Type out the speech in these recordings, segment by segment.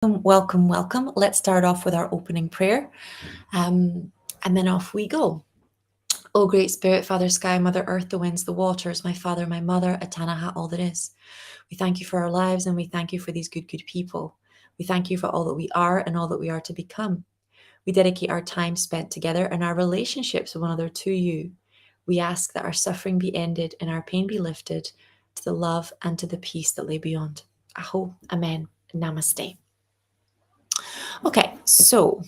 Welcome, welcome. Let's start off with our opening prayer, and then off we go. O Great Spirit, Father Sky, Mother Earth, the winds, the waters, my Father, my Mother, Atanaha, all that is. We thank you for our lives, and we thank you for these good people. We thank you for all that we are and all that we are to become. We dedicate our time spent together and our relationships with one another to you. We ask that our suffering be ended and our pain be lifted to the love and to the peace that lay beyond. Aho, Amen, Namaste. Okay, so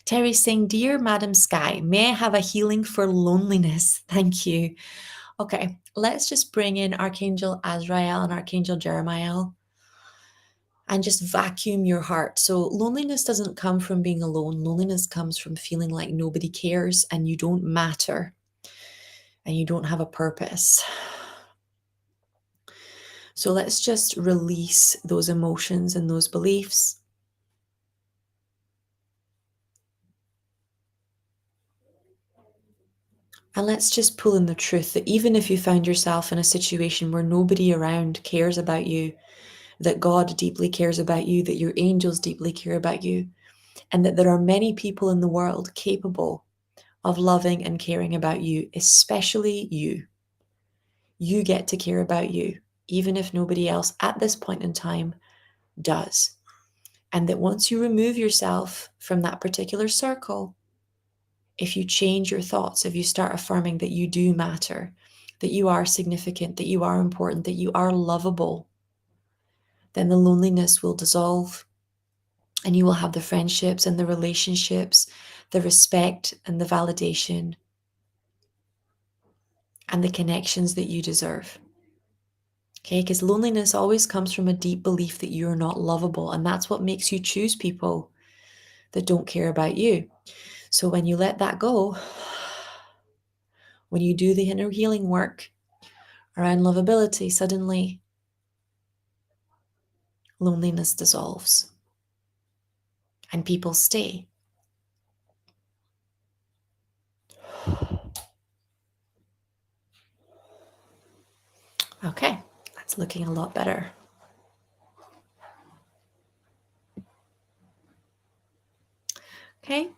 Terry's saying, Dear Madam Sky, may I have a healing for loneliness? Thank you. Okay, let's just bring in Archangel Azrael and Archangel Jeremiah and just vacuum your heart. So loneliness doesn't come from being alone. Loneliness comes from feeling like nobody cares and you don't matter and you don't have a purpose. So let's just release those emotions and those beliefs. And let's just pull in the truth that even if you found yourself in a situation where nobody around cares about you, that God deeply cares about you, that your angels deeply care about you, and that there are many people in the world capable of loving and caring about you, especially you. You get to care about you, even if nobody else at this point in time does. And that once you remove yourself from that particular circle, if you change your thoughts, if you start affirming that you do matter, that you are significant, that you are important, that you are lovable, then the loneliness will dissolve and you will have the friendships and the relationships, the respect and the validation and the connections that you deserve. Okay, because loneliness always comes from a deep belief that you're not lovable, and that's what makes you choose people that don't care about you. So when you let that go, when you do the inner healing work around lovability, suddenly loneliness dissolves and people stay. Okay, that's looking a lot better. Okay.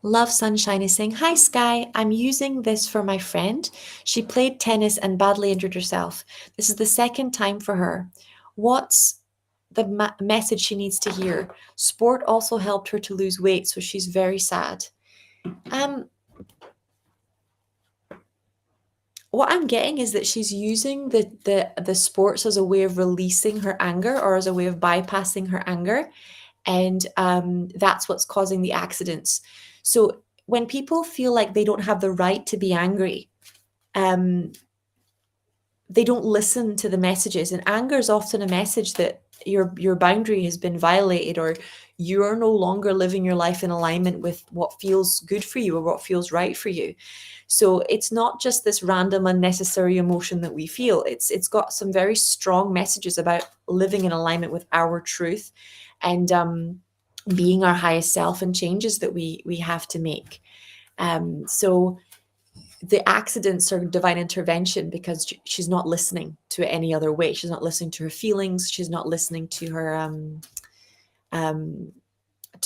Love Sunshine is saying, Hi Sky, I'm using this for my friend. She played tennis and badly injured herself. This is the second time for her. What's the message she needs to hear? Sport also helped her to lose weight, so she's very sad. What I'm getting is that she's using the sports as a way of releasing her anger or as a way of bypassing her anger. And that's what's causing the accidents. So when people feel like they don't have the right to be angry, they don't listen to the messages. And anger is often a message that your boundary has been violated, or you are no longer living your life in alignment with what feels good for you or what feels right for you. So it's not just this random unnecessary emotion that we feel. It's got some very strong messages about living in alignment with our truth and being our highest self and changes that we have to make. So the accidents are divine intervention because she's not listening to it any other way. She's not listening to her feelings. She's not listening to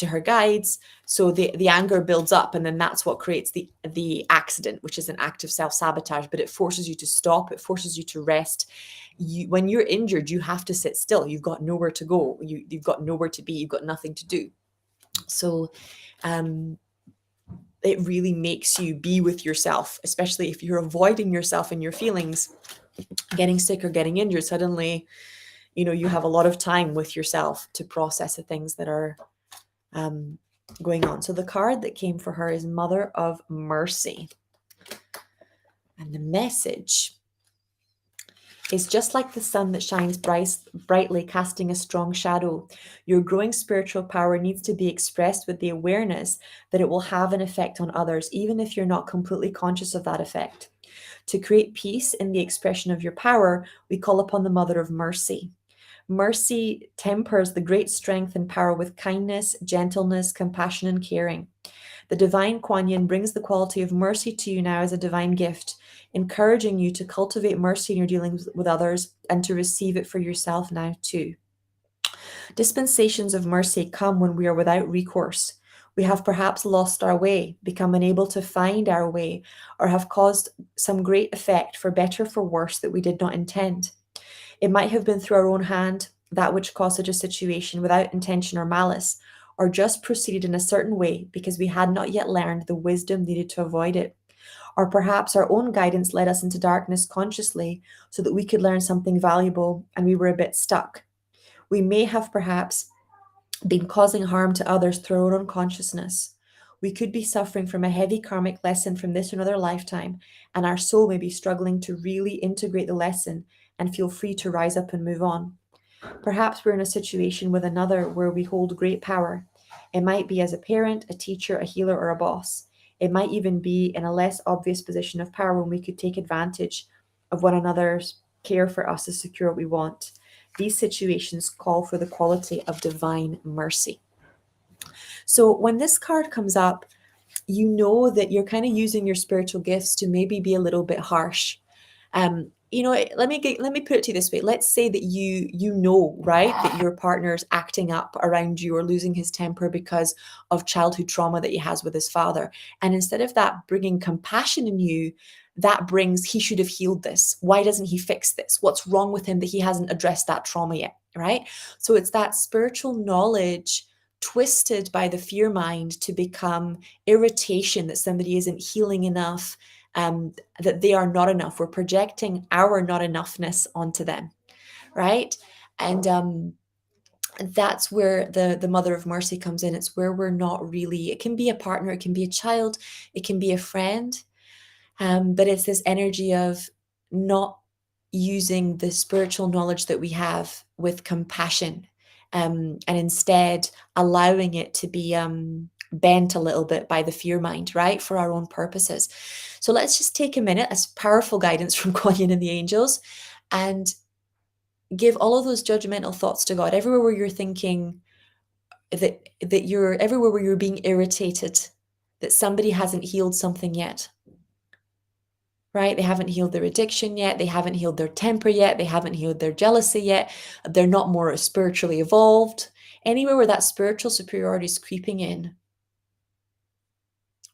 her guides. So the anger builds up, and then that's what creates the accident, which is an act of self-sabotage. But it forces you to stop. It forces you to rest. When you're injured, you have to sit still. You've got nowhere to go. You've got nowhere to be. You've got nothing to do. So it really makes you be with yourself, especially if you're avoiding yourself and your feelings. Getting sick or getting injured, suddenly, you have a lot of time with yourself to process the things that are going on. So the card that came for her is Mother of Mercy. And the message is just like the sun that shines brightly, casting a strong shadow. Your growing spiritual power needs to be expressed with the awareness that it will have an effect on others, even if you're not completely conscious of that effect. To create peace in the expression of your power, we call upon the Mother of Mercy. Mercy tempers the great strength and power with kindness, gentleness, compassion, and caring. The divine Kuan Yin brings the quality of mercy to you now as a divine gift. encouraging you to cultivate mercy in your dealings with others and to receive it for yourself now too. Dispensations of mercy come when we are without recourse. We have perhaps lost our way, become unable to find our way, or have caused some great effect, for better for worse, that we did not intend. It might have been through our own hand, that which caused such a situation, without intention or malice, or just proceeded in a certain way because we had not yet learned the wisdom needed to avoid it. Or perhaps our own guidance led us into darkness consciously so that we could learn something valuable and we were a bit stuck. We may have perhaps been causing harm to others through our own consciousness. We could be suffering from a heavy karmic lesson from this or another lifetime, and our soul may be struggling to really integrate the lesson and feel free to rise up and move on. Perhaps we're in a situation with another where we hold great power. It might be as a parent, a teacher, a healer, or a boss. It might even be in a less obvious position of power when we could take advantage of one another's care for us to secure what we want. These situations call for the quality of divine mercy. So when this card comes up, you know that you're kind of using your spiritual gifts to maybe be a little bit harsh. Let me put it to you this way. Let's say that you know, right, that your partner's acting up around you or losing his temper because of childhood trauma that he has with his father. And instead of that bringing compassion in you, that brings, he should have healed this. Why doesn't he fix this? What's wrong with him that he hasn't addressed that trauma yet, right? So it's that spiritual knowledge twisted by the fear mind to become irritation that somebody isn't healing enough, that they are not enough. We're projecting our not enoughness onto them, right? And that's where the mother of mercy comes in. It's where we're not really, it can be a partner, it can be a child, it can be a friend, but it's this energy of not using the spiritual knowledge that we have with compassion, and instead allowing it to be bent a little bit by the fear mind, right, for our own purposes. So let's just take a minute, as powerful guidance from Guanyin and the angels, and give all of those judgmental thoughts to God. Everywhere where you're thinking that you're, everywhere where you're being irritated, that somebody hasn't healed something yet, right? They haven't healed their addiction yet. They haven't healed their temper yet. They haven't healed their jealousy yet. They're not more spiritually evolved. Anywhere where that spiritual superiority is creeping in,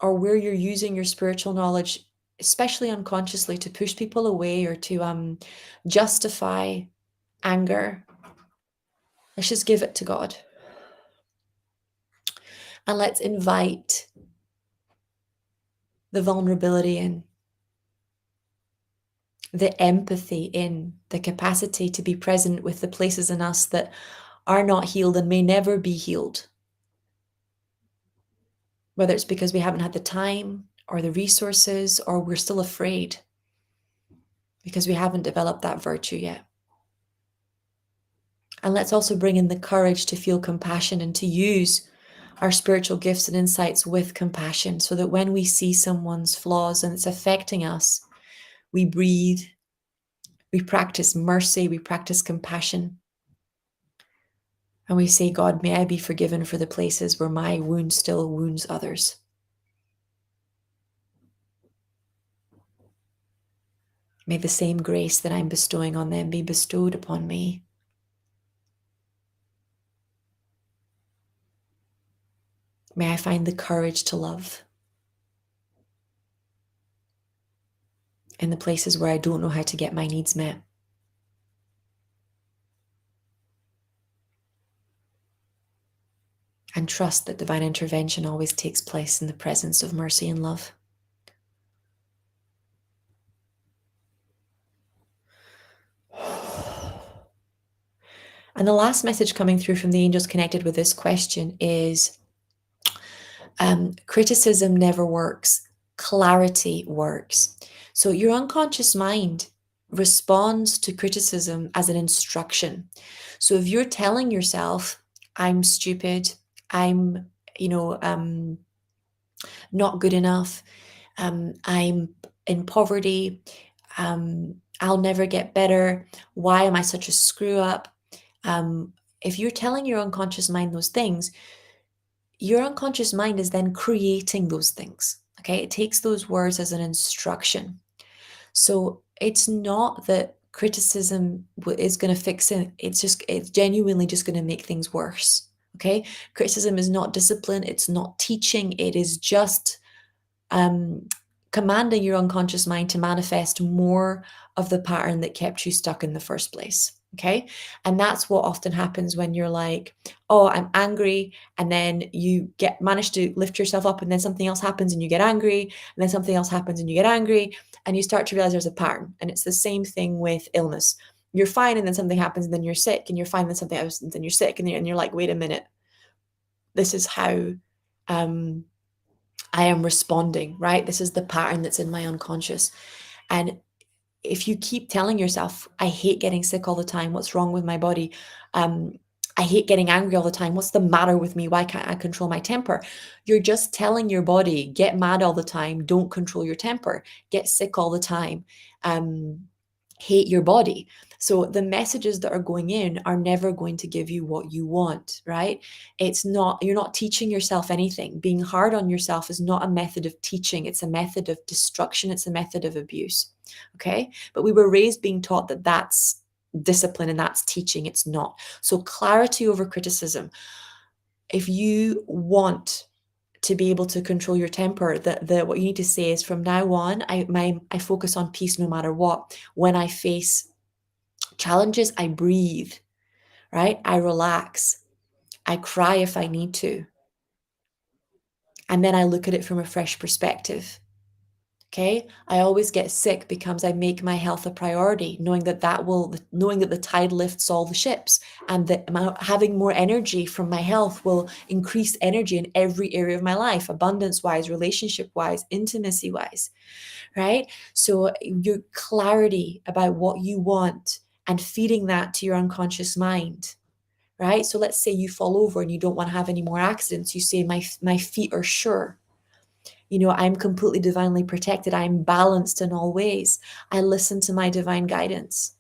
or where you're using your spiritual knowledge, especially unconsciously, to push people away or to justify anger, let's just give it to God. And let's invite the vulnerability in, the empathy in, the capacity to be present with the places in us that are not healed and may never be healed. Whether it's because we haven't had the time or the resources, or we're still afraid because we haven't developed that virtue yet. And let's also bring in the courage to feel compassion and to use our spiritual gifts and insights with compassion, so that when we see someone's flaws and it's affecting us, we breathe, we practice mercy, we practice compassion. And we say, God, may I be forgiven for the places where my wound still wounds others. May the same grace that I'm bestowing on them be bestowed upon me. May I find the courage to love in the places where I don't know how to get my needs met. And trust that divine intervention always takes place in the presence of mercy and love. And the last message coming through from the angels connected with this question is, criticism never works. Clarity works. So your unconscious mind responds to criticism as an instruction. So if you're telling yourself, I'm stupid, I'm, not good enough, I'm in poverty, I'll never get better, why am I such a screw up? If you're telling your unconscious mind those things, your unconscious mind is then creating those things. Okay, it takes those words as an instruction. So it's not that criticism is going to fix it. It's genuinely just going to make things worse. Okay. Criticism is not discipline. It's not teaching. It is just um, commanding your unconscious mind to manifest more of the pattern that kept you stuck in the first place. Okay. And that's what often happens when you're like, oh, I'm angry. And then you manage to lift yourself up, and then something else happens and you get angry. And then something else happens and you get angry. And you start to realize there's a pattern. And it's the same thing with illness. You're fine, and then something happens, and then you're sick, and you're fine, and then something happens, and then you're sick. And you're like, wait a minute. This is how um, I am responding, right? This is the pattern that's in my unconscious. And if you keep telling yourself, I hate getting sick all the time, what's wrong with my body? I hate getting angry all the time. What's the matter with me? Why can't I control my temper? You're just telling your body, get mad all the time, don't control your temper, get sick all the time. Hate your body. So the messages that are going in are never going to give you what you want, right? You're not teaching yourself anything. Being hard on yourself is not a method of teaching, it's a method of destruction, it's a method of abuse. Okay? But we were raised being taught that that's discipline and that's teaching. It's not. So clarity over criticism. If you want to be able to control your temper, the what you need to say is, from now on, I focus on peace no matter what. When I face challenges, I breathe, right? I relax. I cry if I need to. And then I look at it from a fresh perspective. Okay. I always get sick because I make my health a priority, knowing that the tide lifts all the ships, and that having more energy from my health will increase energy in every area of my life, abundance wise, relationship wise, intimacy wise, right? So your clarity about what you want and feeding that to your unconscious mind. Right. So let's say you fall over and you don't want to have any more accidents. You say, my feet are sure. I'm completely divinely protected. I'm balanced in all ways. I listen to my divine guidance,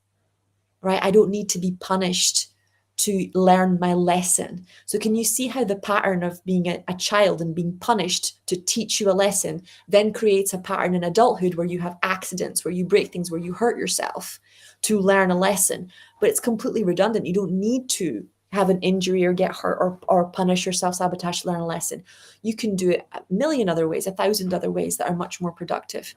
right? I don't need to be punished to learn my lesson. So, can you see how the pattern of being a child and being punished to teach you a lesson then creates a pattern in adulthood where you have accidents, where you break things, where you hurt yourself to learn a lesson? But it's completely redundant. You don't need to have an injury or get hurt or punish yourself, sabotage to learn a lesson. You can do it a million other ways, 1,000 other ways that are much more productive.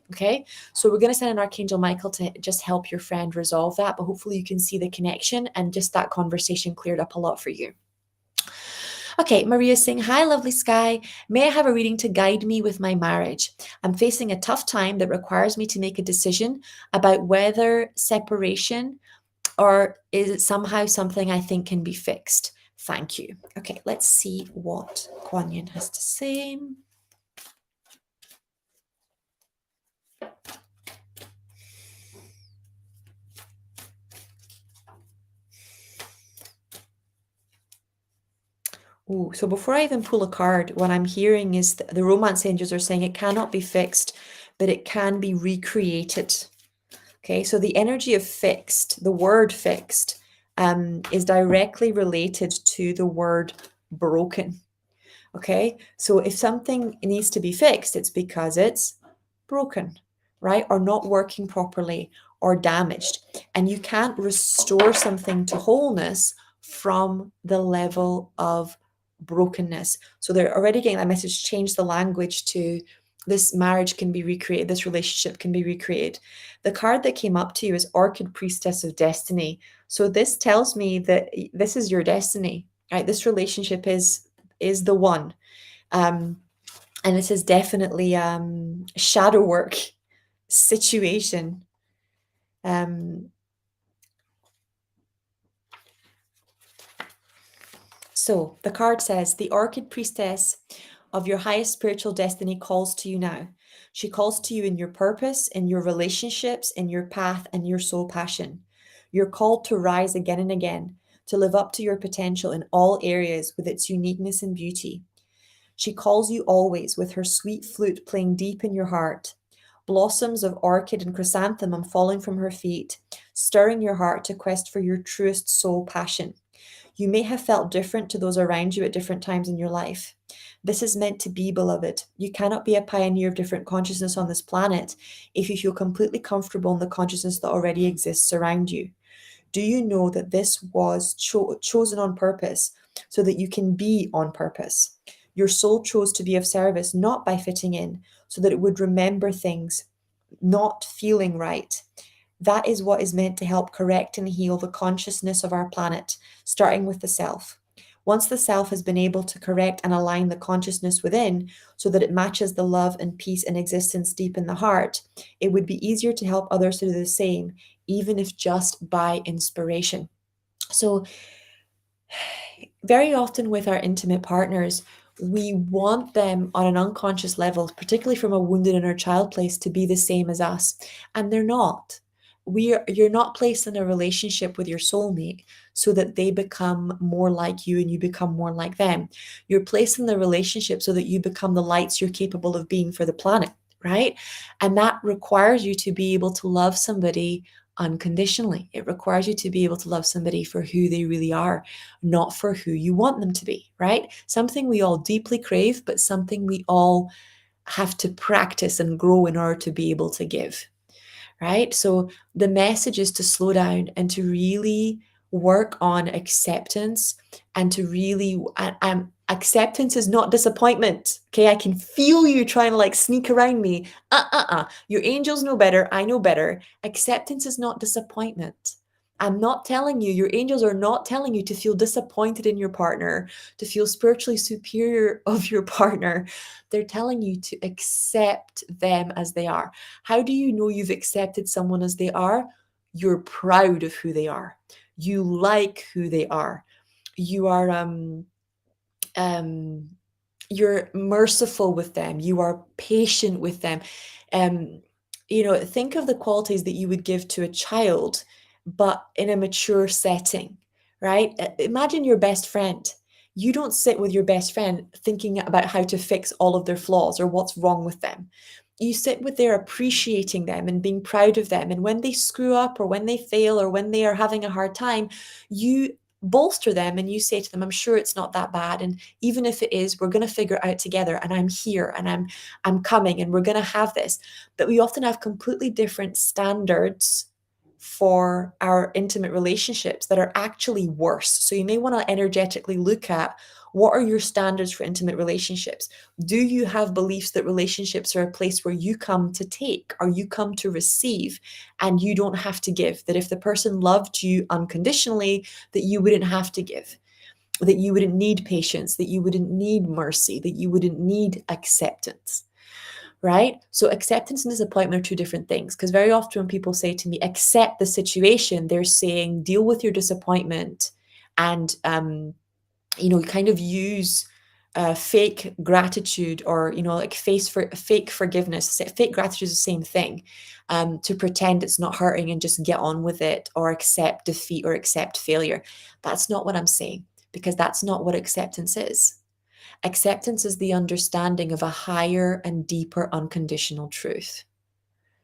Okay, so we're going to send an Archangel Michael to just help your friend resolve that, but hopefully you can see the connection and just that conversation cleared up a lot for you. Okay, Maria's saying, hi, lovely Sky. May I have a reading to guide me with my marriage? I'm facing a tough time that requires me to make a decision about whether separation, or is it somehow something I think can be fixed? Thank you. Okay, let's see what Kuan Yin has to say. Ooh, so before I even pull a card, what I'm hearing is the romance angels are saying it cannot be fixed, but it can be recreated. Okay, so the energy of fixed, the word fixed, is directly related to the word broken. Okay, so if something needs to be fixed, it's because it's broken, right? Or not working properly or damaged. And you can't restore something to wholeness from the level of brokenness. So they're already getting that message, change the language to this marriage can be recreated, this relationship can be recreated. The card that came up to you is Orchid Priestess of Destiny. So this tells me that this is your destiny, right? This relationship is the one. And this is definitely shadow work situation. So the card says, the Orchid Priestess of your highest spiritual destiny calls to you now. She calls to you in your purpose, in your relationships, in your path, and your soul passion. You're called to rise again and again, to live up to your potential in all areas with its uniqueness and beauty. She calls you always with her sweet flute playing deep in your heart. Blossoms of orchid and chrysanthemum falling from her feet, stirring your heart to quest for your truest soul passion. You may have felt different to those around you at different times in your life. This is meant to be, beloved. You cannot be a pioneer of different consciousness on this planet if you feel completely comfortable in the consciousness that already exists around you. Do you know that this was chosen on purpose so that you can be on purpose? Your soul chose to be of service, not by fitting in, so that it would remember things not feeling right. That is what is meant to help correct and heal the consciousness of our planet, starting with the self. Once the self has been able to correct and align the consciousness within so that it matches the love and peace and existence deep in the heart, it would be easier to help others to do the same, even if just by inspiration. So, very often with our intimate partners, we want them on an unconscious level, particularly from a wounded inner child place, to be the same as us. And they're not. You're not placed in a relationship with your soulmate so that they become more like you and you become more like them. You're placed in the relationship so that you become the lights you're capable of being for the planet, right? And that requires you to be able to love somebody unconditionally. It requires you to be able to love somebody for who they really are, not for who you want them to be, right? Something we all deeply crave, but something we all have to practice and grow in order to be able to give, right? So the message is to slow down and to really work on acceptance and to really, acceptance is not disappointment. Okay. I can feel you trying to like sneak around me. Your angels know better. I know better. Acceptance is not disappointment. I'm not telling you, your angels are not telling you to feel disappointed in your partner, to feel spiritually superior of your partner. They're telling you to accept them as they are. How do you know you've accepted someone as they are? You're proud of who they are. You like who they are. You are um you're merciful with them. You are patient with them. Um think of the qualities that you would give to a child, but in a mature setting, right? Imagine your best friend. You don't sit with your best friend thinking about how to fix all of their flaws or what's wrong with them. You sit with their appreciating them and being proud of them. And when they screw up or when they fail or when they are having a hard time, you bolster them and you say to them, I'm sure it's not that bad. And even if it is, we're going to figure it out together. And I'm here and I'm coming and we're going to have this. But we often have completely different standards for our intimate relationships that are actually worse. So you may want to energetically look at, what are your standards for intimate relationships? Do you have beliefs that relationships are a place where you come to take or you come to receive and you don't have to give? That if the person loved you unconditionally, that you wouldn't have to give, that you wouldn't need patience, that you wouldn't need mercy, that you wouldn't need acceptance, right? So acceptance and disappointment are two different things, because very often when people say to me, accept the situation, they're saying deal with your disappointment and kind of use fake gratitude, or like fake forgiveness. Fake gratitude is the same thing, to pretend it's not hurting and just get on with it, or accept defeat or accept failure. That's not what I'm saying, because that's not what acceptance is. Acceptance is the understanding of a higher and deeper unconditional truth,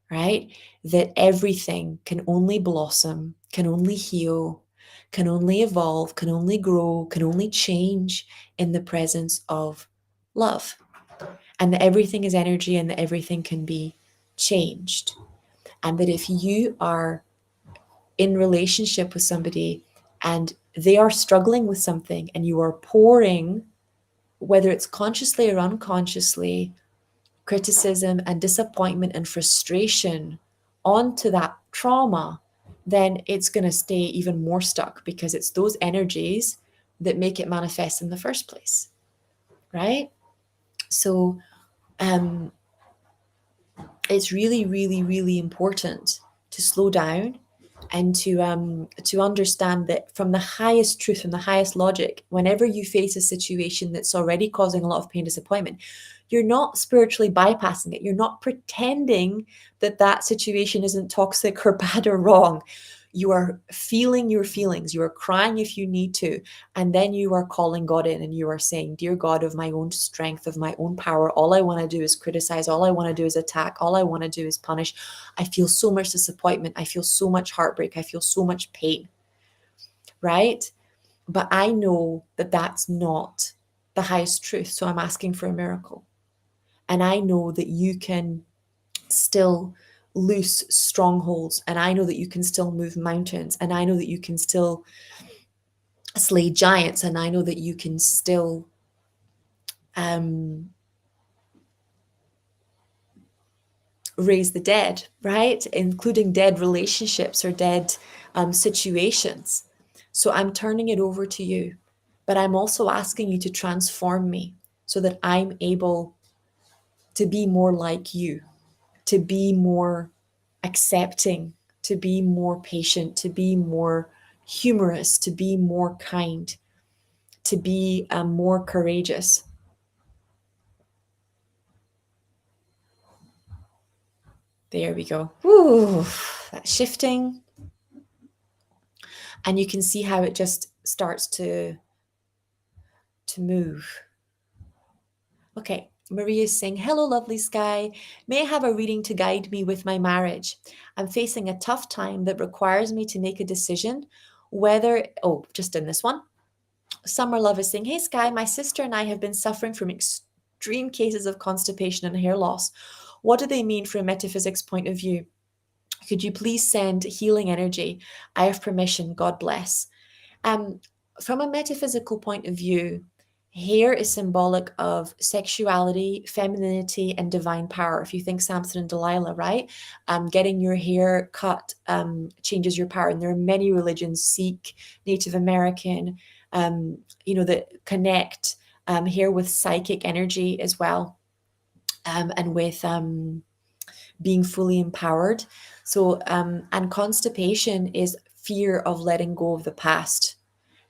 right? That everything can only blossom, can only heal, can only evolve, can only grow, can only change in the presence of love. And that everything is energy and that everything can be changed. And that if you are in relationship with somebody and they are struggling with something and you are pouring, whether it's consciously or unconsciously, criticism and disappointment and frustration onto that trauma, then it's going to stay even more stuck, because it's those energies that make it manifest in the first place, right? So it's really, really, really important to slow down and to understand that from the highest truth, from the highest logic, whenever you face a situation that's already causing a lot of pain, disappointment, you're not spiritually bypassing it. You're not pretending that that situation isn't toxic or bad or wrong. You are feeling your feelings. You are crying if you need to. And then you are calling God in and you are saying, dear God, of my own strength, of my own power, all I want to do is criticize. All I want to do is attack. All I want to do is punish. I feel so much disappointment. I feel so much heartbreak. I feel so much pain, right? But I know that that's not the highest truth. So I'm asking for a miracle. And I know that you can still loose strongholds. And I know that you can still move mountains. And I know that you can still slay giants. And I know that you can still um, raise the dead, right? Including dead relationships or dead situations. So I'm turning it over to you. But I'm also asking you to transform me so that I'm able to be more like you, to be more accepting, to be more patient, to be more humorous, to be more kind, to be more courageous. There we go. Ooh, that shifting. And you can see how it just starts to move. Okay, Maria is saying, hello, lovely sky. May I have a reading to guide me with my marriage? I'm facing a tough time that requires me to make a decision whether, oh, just in this one. Summer Love is saying, hey, Sky, my sister and I have been suffering from extreme cases of constipation and hair loss. What do they mean from a metaphysics point of view? Could you please send healing energy? I have permission. God bless. Um, from a metaphysical point of view, hair is symbolic of sexuality, femininity, and divine power. If you think Samson and Delilah, right? Getting your hair cut changes your power. And there are many religions, Sikh, Native American, that connect hair with psychic energy as well, and with being fully empowered. So, and constipation is fear of letting go of the past,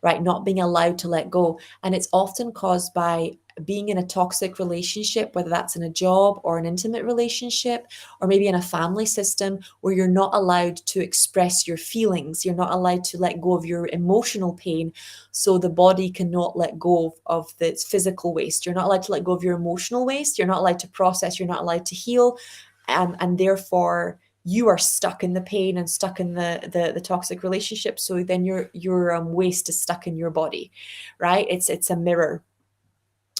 right? Not being allowed to let go. And it's often caused by being in a toxic relationship, whether that's in a job or an intimate relationship, or maybe in a family system where you're not allowed to express your feelings. You're not allowed to let go of your emotional pain. So the body cannot let go of the physical waste. You're not allowed to let go of your emotional waste. You're not allowed to process. You're not allowed to heal. And therefore, you are stuck in the pain and stuck in the toxic relationship. So then your waste is stuck in your body, right? It's a mirror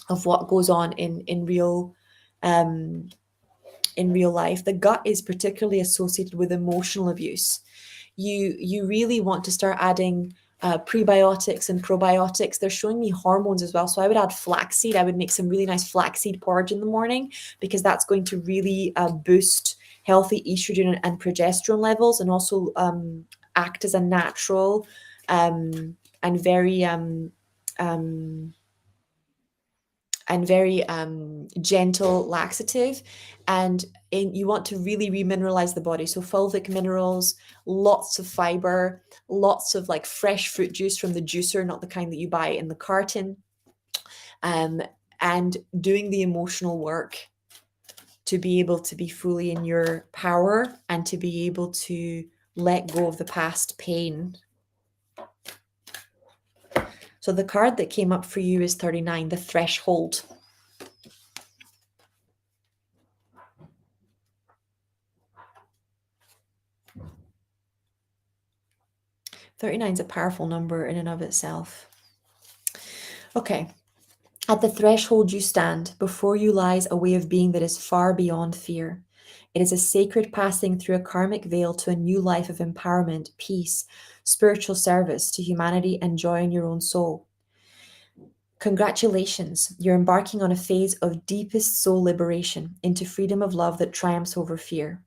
of what goes on um, in real life. The gut is particularly associated with emotional abuse. You really want to start adding prebiotics and probiotics. They're showing me hormones as well. So I would add flaxseed. I would make some really nice flaxseed porridge in the morning, because that's going to really boost healthy estrogen and progesterone levels, and also act as a natural and um, very gentle laxative. And you want to really remineralize the body. So fulvic minerals, lots of fiber, lots of like fresh fruit juice from the juicer, not the kind that you buy in the carton. um, and doing the emotional work to be able to be fully in your power and to be able to let go of the past pain. So the card that came up for you is 39, the threshold. 39 is a powerful number in and of itself. Okay. At the threshold you stand. Before you lies a way of being that is far beyond fear. It is a sacred passing through a karmic veil to a new life of empowerment, peace, spiritual service to humanity, and joy in your own soul. Congratulations, you're embarking on a phase of deepest soul liberation into freedom of love that triumphs over fear.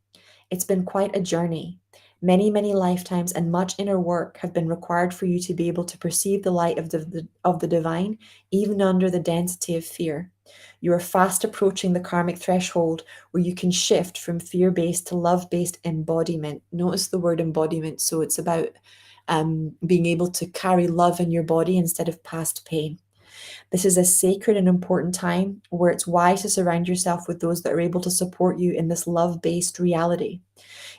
It's been quite a journey. Many, many lifetimes and much inner work have been required for you to be able to perceive the light of the divine, even under the density of fear. You are fast approaching the karmic threshold where you can shift from fear-based to love-based embodiment. Notice the word embodiment. So it's about being able to carry love in your body instead of past pain. This is a sacred and important time where it's wise to surround yourself with those that are able to support you in this love-based reality.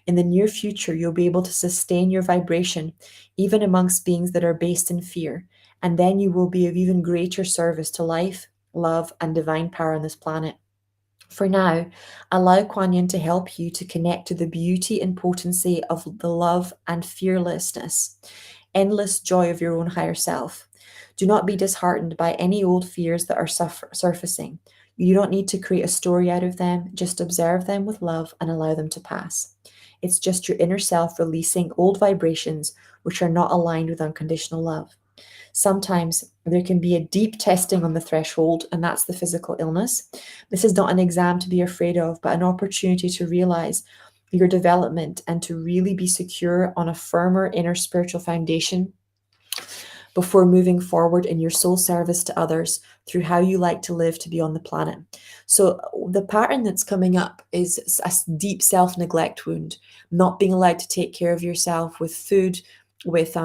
In the near future, you'll be able to sustain your vibration, even amongst beings that are based in fear, and then you will be of even greater service to life, love, and divine power on this planet. For now, allow Kuan Yin to help you to connect to the beauty and potency of the love and fearlessness, endless joy of your own higher self. Do not be disheartened by any old fears that are surfacing. You don't need to create a story out of them, just observe them with love and allow them to pass. It's just your inner self releasing old vibrations which are not aligned with unconditional love. Sometimes there can be a deep testing on the threshold, and that's the physical illness. This is not an exam to be afraid of, but an opportunity to realize your development and to really be secure on a firmer inner spiritual foundation before moving forward in your soul service to others through how you like to live to be on the planet. So the pattern that's coming up is a deep self-neglect wound, not being allowed to take care of yourself with food, with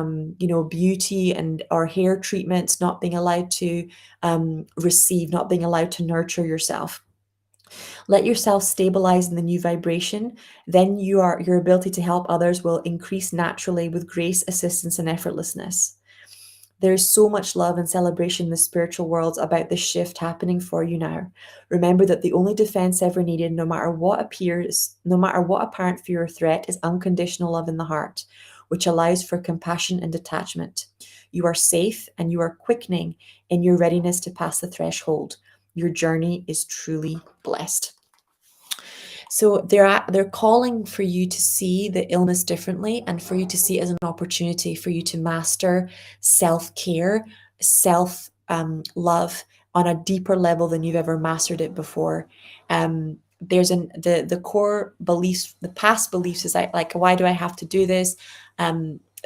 beauty and or hair treatments, not being allowed to receive, not being allowed to nurture yourself. Let yourself stabilize in the new vibration, then your ability to help others will increase naturally with grace, assistance, and effortlessness. There's so much love and celebration in the spiritual world about this shift happening for you now. Remember that the only defense ever needed, no matter what appears, no matter what apparent fear or threat, is unconditional love in the heart, which allows for compassion and detachment. You are safe and you are quickening in your readiness to pass the threshold. Your journey is truly blessed. So they're calling for you to see the illness differently and for you to see it as an opportunity for you to master self-care, self love on a deeper level than you've ever mastered it before. There's the core beliefs, the past beliefs is like why do I have to do this?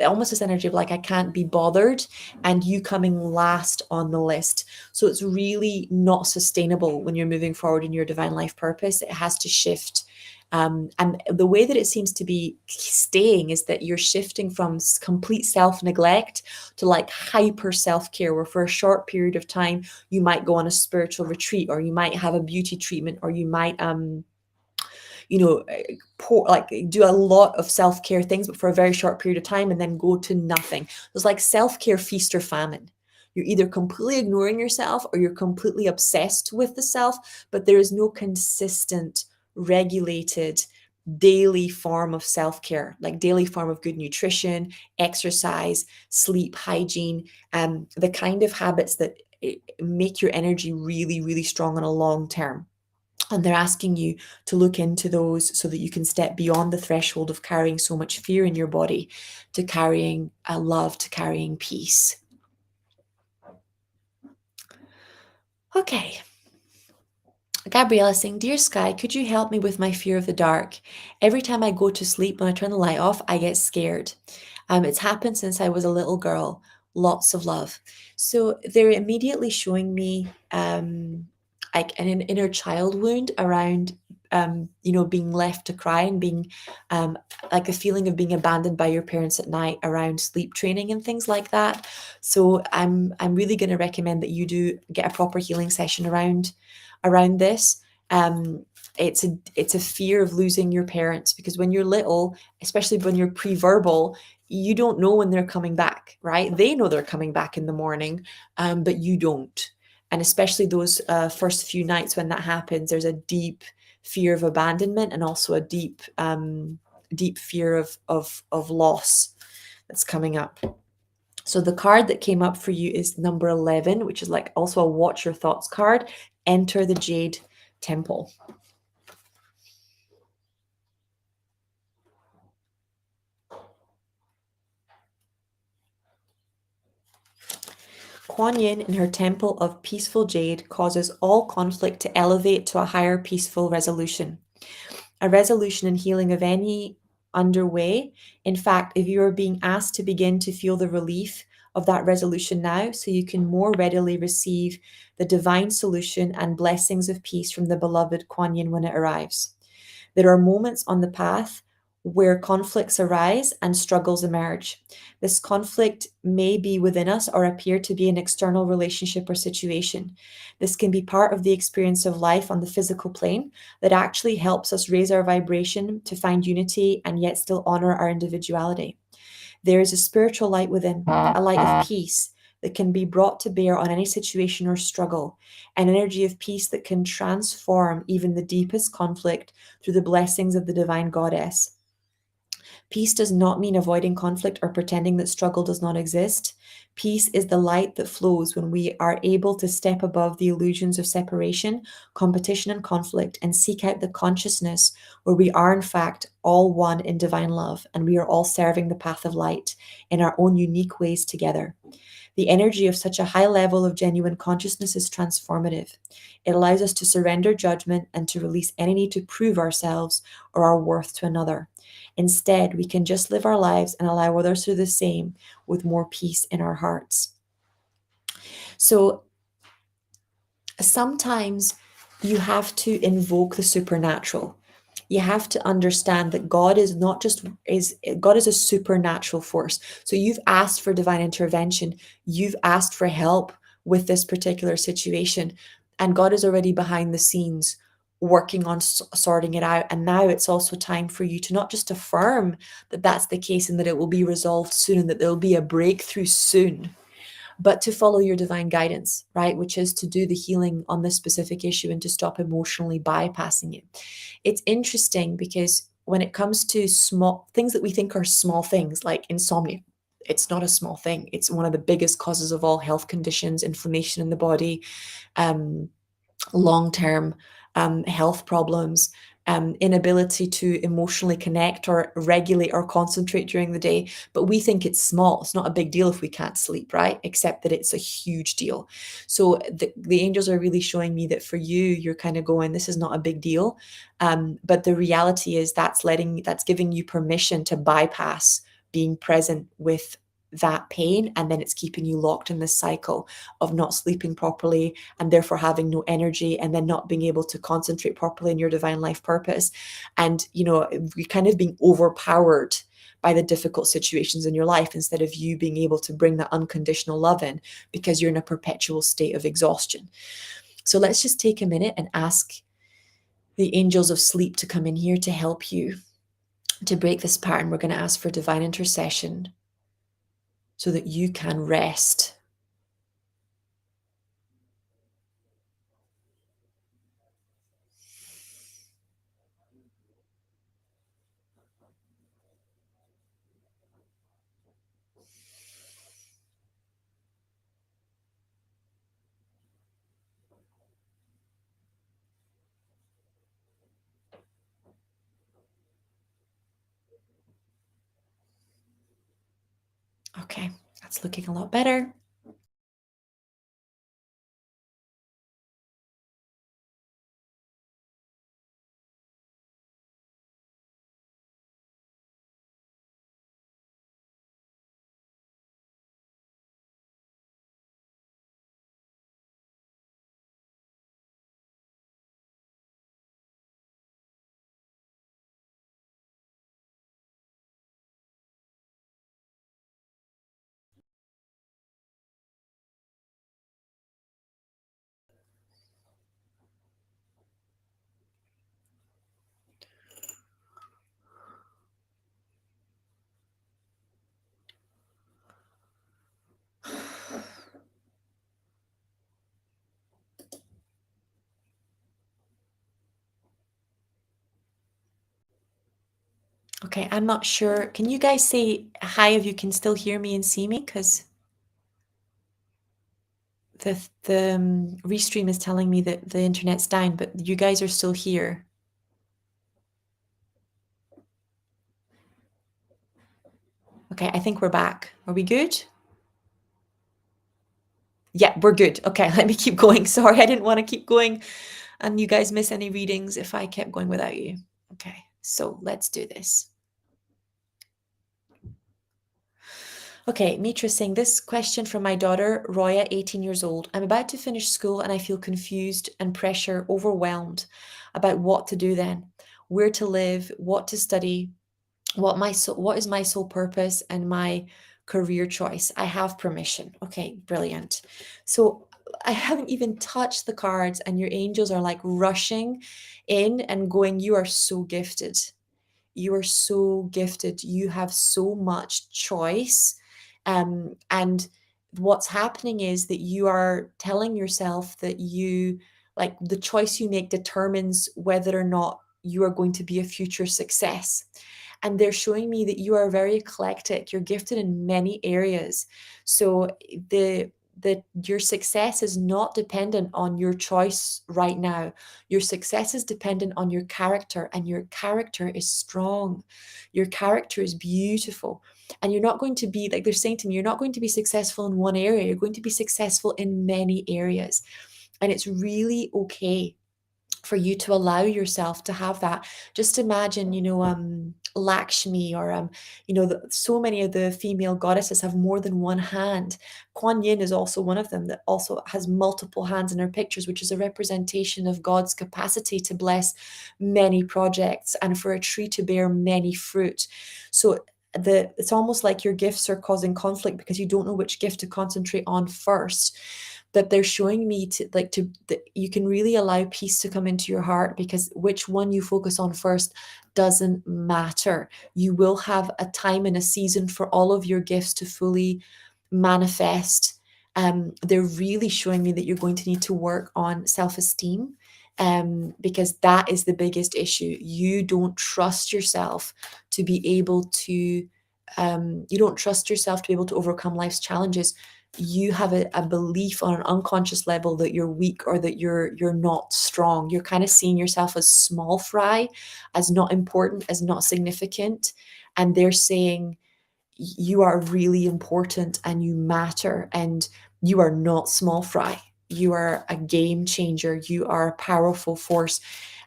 Almost this energy of like I can't be bothered, and you coming last on the list. So it's really not sustainable when you're moving forward in your divine life purpose. It has to shift. And the way that it seems to be staying is that you're shifting from complete self-neglect to like hyper self-care, where for a short period of time, you might go on a spiritual retreat, or you might have a beauty treatment, or you might like do a lot of self-care things, but for a very short period of time and then go to nothing. There's like self-care feast or famine. You're either completely ignoring yourself or you're completely obsessed with the self, but there is no consistent, regulated, daily form of self-care, like daily form of good nutrition, exercise, sleep, hygiene, the kind of habits that make your energy really, really strong on a long term. And they're asking you to look into those so that you can step beyond the threshold of carrying so much fear in your body to carrying love, to carrying peace. Okay. Gabriella saying, Dear Sky, could you help me with my fear of the dark? Every time I go to sleep, when I turn the light off, I get scared. It's happened since I was a little girl. Lots of love. So they're immediately showing me like an inner child wound around being left to cry and being like a feeling of being abandoned by your parents at night around sleep training and things like that. So I'm really going to recommend that you do get a proper healing session around this. It's a fear of losing your parents, because when you're little, especially when you're pre-verbal, you don't know when they're coming back, right? They know they're coming back in the morning, but you don't. And especially those first few nights when that happens, there's a deep fear of abandonment and also a deep fear of loss that's coming up. So the card that came up for you is number 11, which is like also a watch your thoughts card. Enter the Jade Temple. Kuan Yin in her temple of peaceful jade causes all conflict to elevate to a higher peaceful resolution. A resolution and healing of any underway. In fact, if you are being asked to begin to feel the relief of that resolution now, so you can more readily receive the divine solution and blessings of peace from the beloved Kuan Yin when it arrives. There are moments on the path where conflicts arise and struggles emerge. This conflict may be within us or appear to be an external relationship or situation. This can be part of the experience of life on the physical plane that actually helps us raise our vibration to find unity and yet still honor our individuality. There is a spiritual light within, a light of peace that can be brought to bear on any situation or struggle, an energy of peace that can transform even the deepest conflict through the blessings of the divine goddess. Peace does not mean avoiding conflict or pretending that struggle does not exist. Peace is the light that flows when we are able to step above the illusions of separation, competition, and conflict and seek out the consciousness where we are, in fact, all one in divine love and we are all serving the path of light in our own unique ways together. The energy of such a high level of genuine consciousness is transformative. It allows us to surrender judgment and to release any need to prove ourselves or our worth to another. Instead, we can just live our lives and allow others to do the same with more peace in our hearts. So sometimes you have to invoke the supernatural. You have to understand that God is not just God is a supernatural force. So you've asked for divine intervention, you've asked for help with this particular situation, and God is already behind the scenes working on sorting it out. And now it's also time for you to not just affirm that that's the case and that it will be resolved soon and that there will be a breakthrough soon, but to follow your divine guidance, right? Which is to do the healing on this specific issue and to stop emotionally bypassing it. It's interesting because when it comes to small things that we think are small things like insomnia, it's not a small thing. It's one of the biggest causes of all health conditions, inflammation in the body, um, long-term health problems, inability to emotionally connect or regulate or concentrate during the day. But we think it's small. It's not a big deal if we can't sleep, right? Except that it's a huge deal. So the angels are really showing me that for you, you're kind of going, this is not a big deal. But the reality is that's giving you permission to bypass being present with that pain, and then it's keeping you locked in this cycle of not sleeping properly and therefore having no energy and then not being able to concentrate properly in your divine life purpose. And you're kind of being overpowered by the difficult situations in your life instead of you being able to bring that unconditional love in because you're in a perpetual state of exhaustion. So let's just take a minute and ask the angels of sleep to come in here to help you to break this pattern. We're going to ask for divine intercession so that you can rest. Okay, that's looking a lot better. Okay, I'm not sure. Can you guys say hi if you can still hear me and see me? Because the restream is telling me that the internet's down, but you guys are still here. Okay, I think we're back. Are we good? Yeah, we're good. Okay, let me keep going. Sorry, I didn't want to keep going and you guys miss any readings if I kept going without you. Okay, so let's do this. Okay, Mitra saying this question from my daughter, Roya, 18 years old. I'm about to finish school and I feel confused and pressure, overwhelmed about what to do then, where to live, what to study, what is my sole purpose and my career choice. I have permission. Okay, brilliant. So I haven't even touched the cards and your angels are like rushing in and going, you are so gifted. You are so gifted. You have so much choice. And what's happening is that you are telling yourself that like the choice you make determines whether or not you are going to be a future success. And they're showing me that you are very eclectic. You're gifted in many areas. So your success is not dependent on your choice right now. Your success is dependent on your character, and your character is strong. Your character is beautiful. And you're not going to be, like they're saying to me, you're not going to be successful in one area. You're going to be successful in many areas. And it's really okay for you to allow yourself to have that. Just imagine, Lakshmi, or so many of the female goddesses have more than one hand. Kuan Yin is also one of them that also has multiple hands in her pictures, which is a representation of God's capacity to bless many projects and for a tree to bear many fruit. So it's almost like your gifts are causing conflict because you don't know which gift to concentrate on first. That they're showing me that you can really allow peace to come into your heart, because which one you focus on first doesn't matter. You will have a time and a season for all of your gifts to fully manifest. They're really showing me that you're going to need to work on self-esteem, because that is the biggest issue. You don't trust yourself to be able to overcome life's challenges. You have a belief on an unconscious level that you're weak, or that you're not strong. You're kind of seeing yourself as small fry, as not important, as not significant. And they're saying you are really important and you matter, and you are not small fry. You are a game changer. You are a powerful force.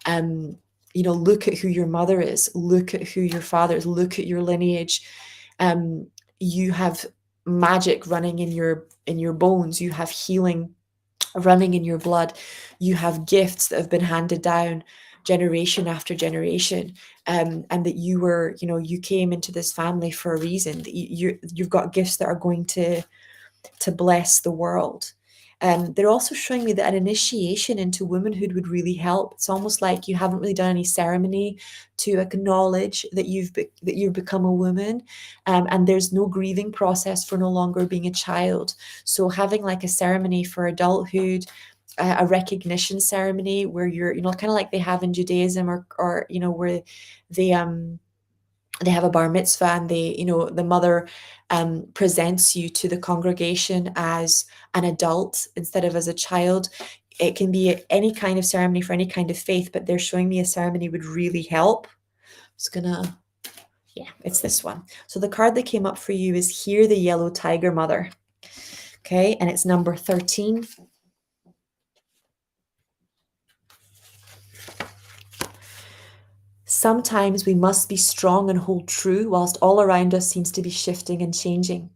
Look at who your mother is. Look at who your father is. Look at your lineage. You have magic running in your bones. You have healing running in your blood. You have gifts that have been handed down generation after generation, and that you came into this family for a reason. That you've got gifts that are going to bless the world. They're also showing me that an initiation into womanhood would really help. It's almost like you haven't really done any ceremony to acknowledge that you've become a woman, and there's no grieving process for no longer being a child. So having like a ceremony for adulthood, a recognition ceremony where you're, kind of like they have in Judaism, or where they have a bar mitzvah, and the mother presents you to the congregation as an adult instead of as a child. It can be any kind of ceremony for any kind of faith, but they're showing me a ceremony would really help. It's this one. So the card that came up for you is Hear the Yellow Tiger Mother. Okay, and it's number 13. Sometimes we must be strong and hold true whilst all around us seems to be shifting and changing.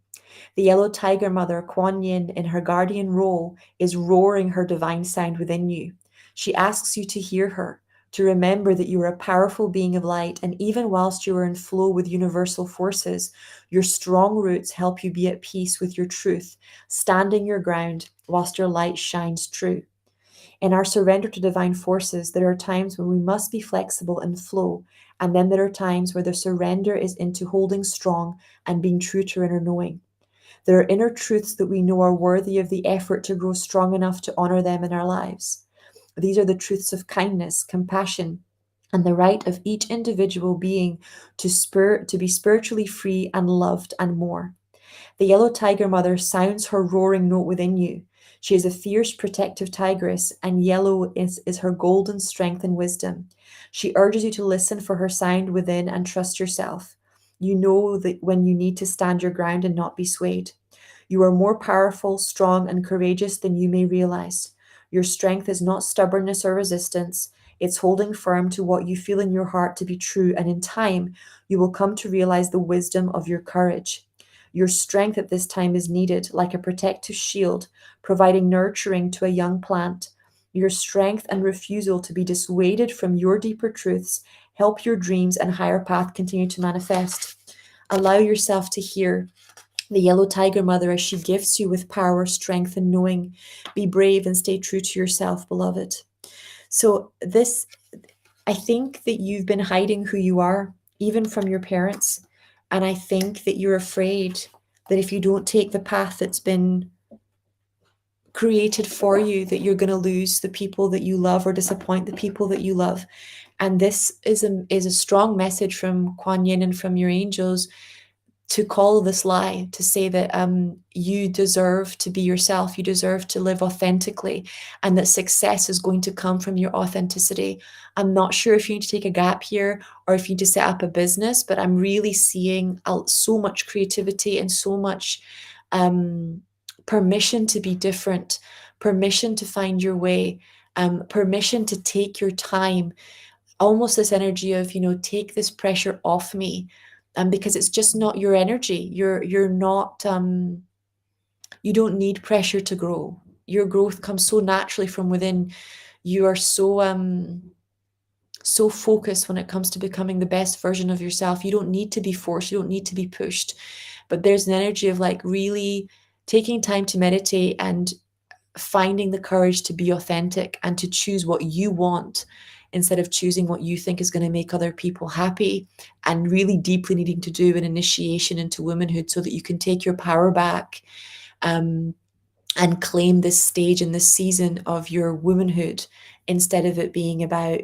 The yellow tiger mother, Kuan Yin, in her guardian role, is roaring her divine sound within you. She asks you to hear her, to remember that you are a powerful being of light, and even whilst you are in flow with universal forces, your strong roots help you be at peace with your truth, standing your ground whilst your light shines true. In our surrender to divine forces, there are times when we must be flexible and flow, and then there are times where the surrender is into holding strong and being true to inner knowing. There are inner truths that we know are worthy of the effort to grow strong enough to honor them in our lives. These are the truths of kindness, compassion, and the right of each individual being to be spiritually free and loved, and more. The yellow tiger mother sounds her roaring note within you. She is a fierce, protective tigress, and yellow is her golden strength and wisdom. She urges you to listen for her sound within and trust yourself. You know that when you need to stand your ground and not be swayed. You are more powerful, strong, and courageous than you may realize. Your strength is not stubbornness or resistance. It's holding firm to what you feel in your heart to be true, and in time, you will come to realize the wisdom of your courage. Your strength at this time is needed, like a protective shield, providing nurturing to a young plant. Your strength and refusal to be dissuaded from your deeper truths help your dreams and higher path continue to manifest. Allow yourself to hear the yellow tiger mother as she gifts you with power, strength, and knowing. Be brave and stay true to yourself, beloved. So I think that you've been hiding who you are, even from your parents. And I think that you're afraid that if you don't take the path that's been created for you, that you're going to lose the people that you love or disappoint the people that you love. And this is a strong message from Kuan Yin and from your angels to call this lie, to say that you deserve to be yourself, you deserve to live authentically, and that success is going to come from your authenticity. I'm not sure if you need to take a gap here or if you need to set up a business, but I'm really seeing so much creativity and so much permission to be different, permission to find your way, permission to take your time, almost this energy of, take this pressure off me. Because it's just not your energy. You're not, you don't need pressure to grow. Your growth comes so naturally from within. You are so focused when it comes to becoming the best version of yourself. You don't need to be forced, you don't need to be pushed. But there's an energy of like really taking time to meditate and finding the courage to be authentic and to choose what you want instead of choosing what you think is going to make other people happy, and really deeply needing to do an initiation into womanhood so that you can take your power back, and claim this stage and this season of your womanhood instead of it being about,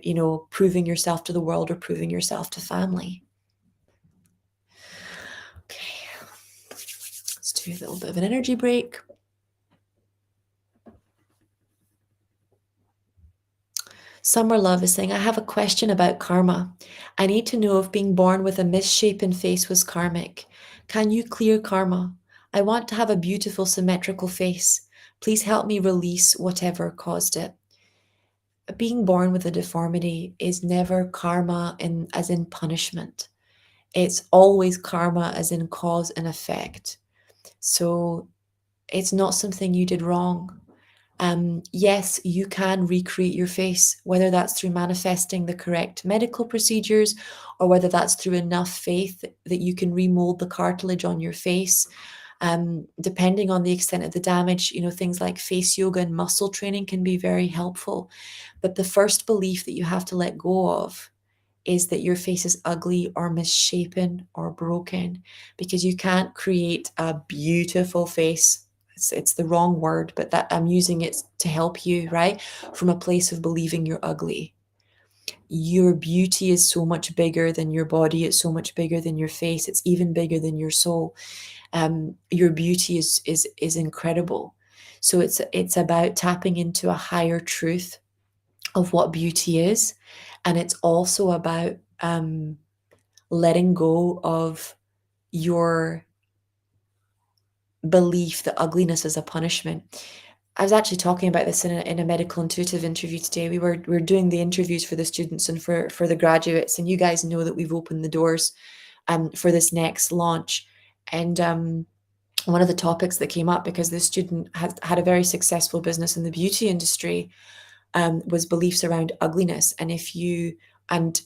proving yourself to the world or proving yourself to family. Okay, let's do a little bit of an energy break. Summer Love is saying, I have a question about karma. I need to know if being born with a misshapen face was karmic. Can you clear karma? I want to have a beautiful symmetrical face. Please help me release whatever caused it. Being born with a deformity is never karma as in punishment. It's always karma as in cause and effect. So it's not something you did wrong. Yes, you can recreate your face, whether that's through manifesting the correct medical procedures or whether that's through enough faith that you can remold the cartilage on your face. Depending on the extent of the damage, things like face yoga and muscle training can be very helpful. But the first belief that you have to let go of is that your face is ugly or misshapen or broken, because you can't create a beautiful face. It's the wrong word, but that I'm using it to help you, right? From a place of believing you're ugly. Your beauty is so much bigger than your body. It's so much bigger than your face. It's even bigger than your soul. Your beauty is incredible. So it's about tapping into a higher truth of what beauty is, and it's also about letting go of your belief that ugliness is a punishment. I was actually talking about this in a medical intuitive interview today. We were doing the interviews for the students and for the graduates, and you guys know that we've opened the doors for this next launch. And one of the topics that came up, because this student had a very successful business in the beauty industry, was beliefs around ugliness, and if you and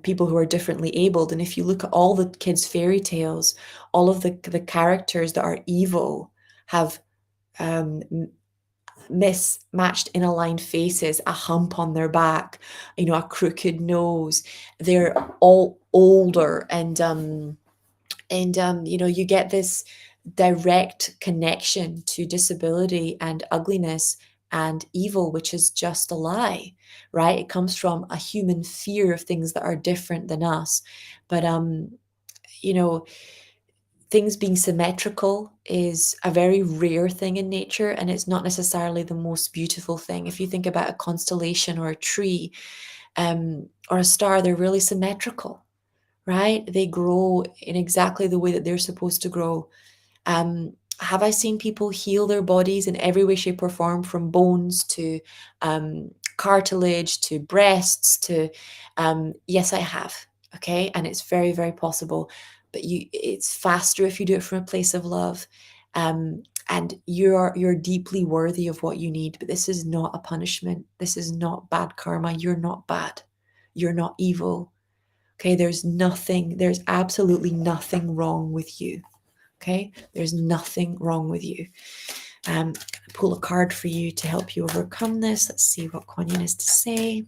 people who are differently abled. And if you look at all the kids' fairy tales, all of the characters that are evil have mismatched inaligned faces, a hump on their back, a crooked nose. They're all older, and you get this direct connection to disability and ugliness and evil, which is just a lie, right? It comes from a human fear of things that are different than us. But things being symmetrical is a very rare thing in nature, and it's not necessarily the most beautiful thing. If you think about a constellation or a tree, or a star, they're really symmetrical, right? They grow in exactly the way that they're supposed to grow. Have I seen people heal their bodies in every way, shape, or form, from bones to cartilage to breasts to yes, I have. Okay, and it's very, very possible. But it's faster if you do it from a place of love. And you're deeply worthy of what you need. But this is not a punishment. This is not bad karma. You're not bad. You're not evil. Okay, there's absolutely nothing wrong with you. Okay, there's nothing wrong with you. I'm going to pull a card for you to help you overcome this. Let's see what Kuan Yin has to say.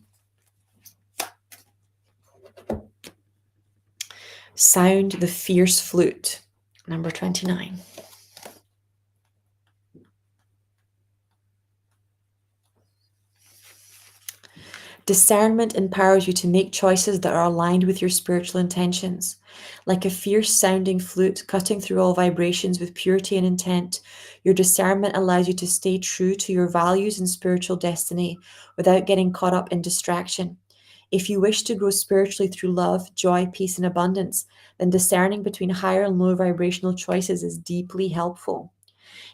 Sound the fierce flute, number 29. Discernment empowers you to make choices that are aligned with your spiritual intentions. Like a fierce sounding flute cutting through all vibrations with purity and intent, your discernment allows you to stay true to your values and spiritual destiny without getting caught up in distraction. If you wish to grow spiritually through love, joy, peace, and abundance, then discerning between higher and lower vibrational choices is deeply helpful.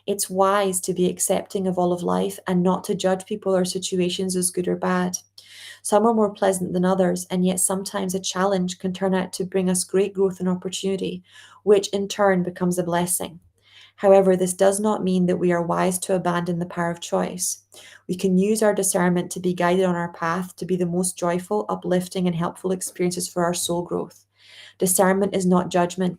It's wise to be accepting of all of life and not to judge people or situations as good or bad. Some are more pleasant than others, and yet sometimes a challenge can turn out to bring us great growth and opportunity, which in turn becomes a blessing. However, this does not mean that we are wise to abandon the power of choice. We can use our discernment to be guided on our path to be the most joyful, uplifting, and helpful experiences for our soul growth. Discernment is not judgment.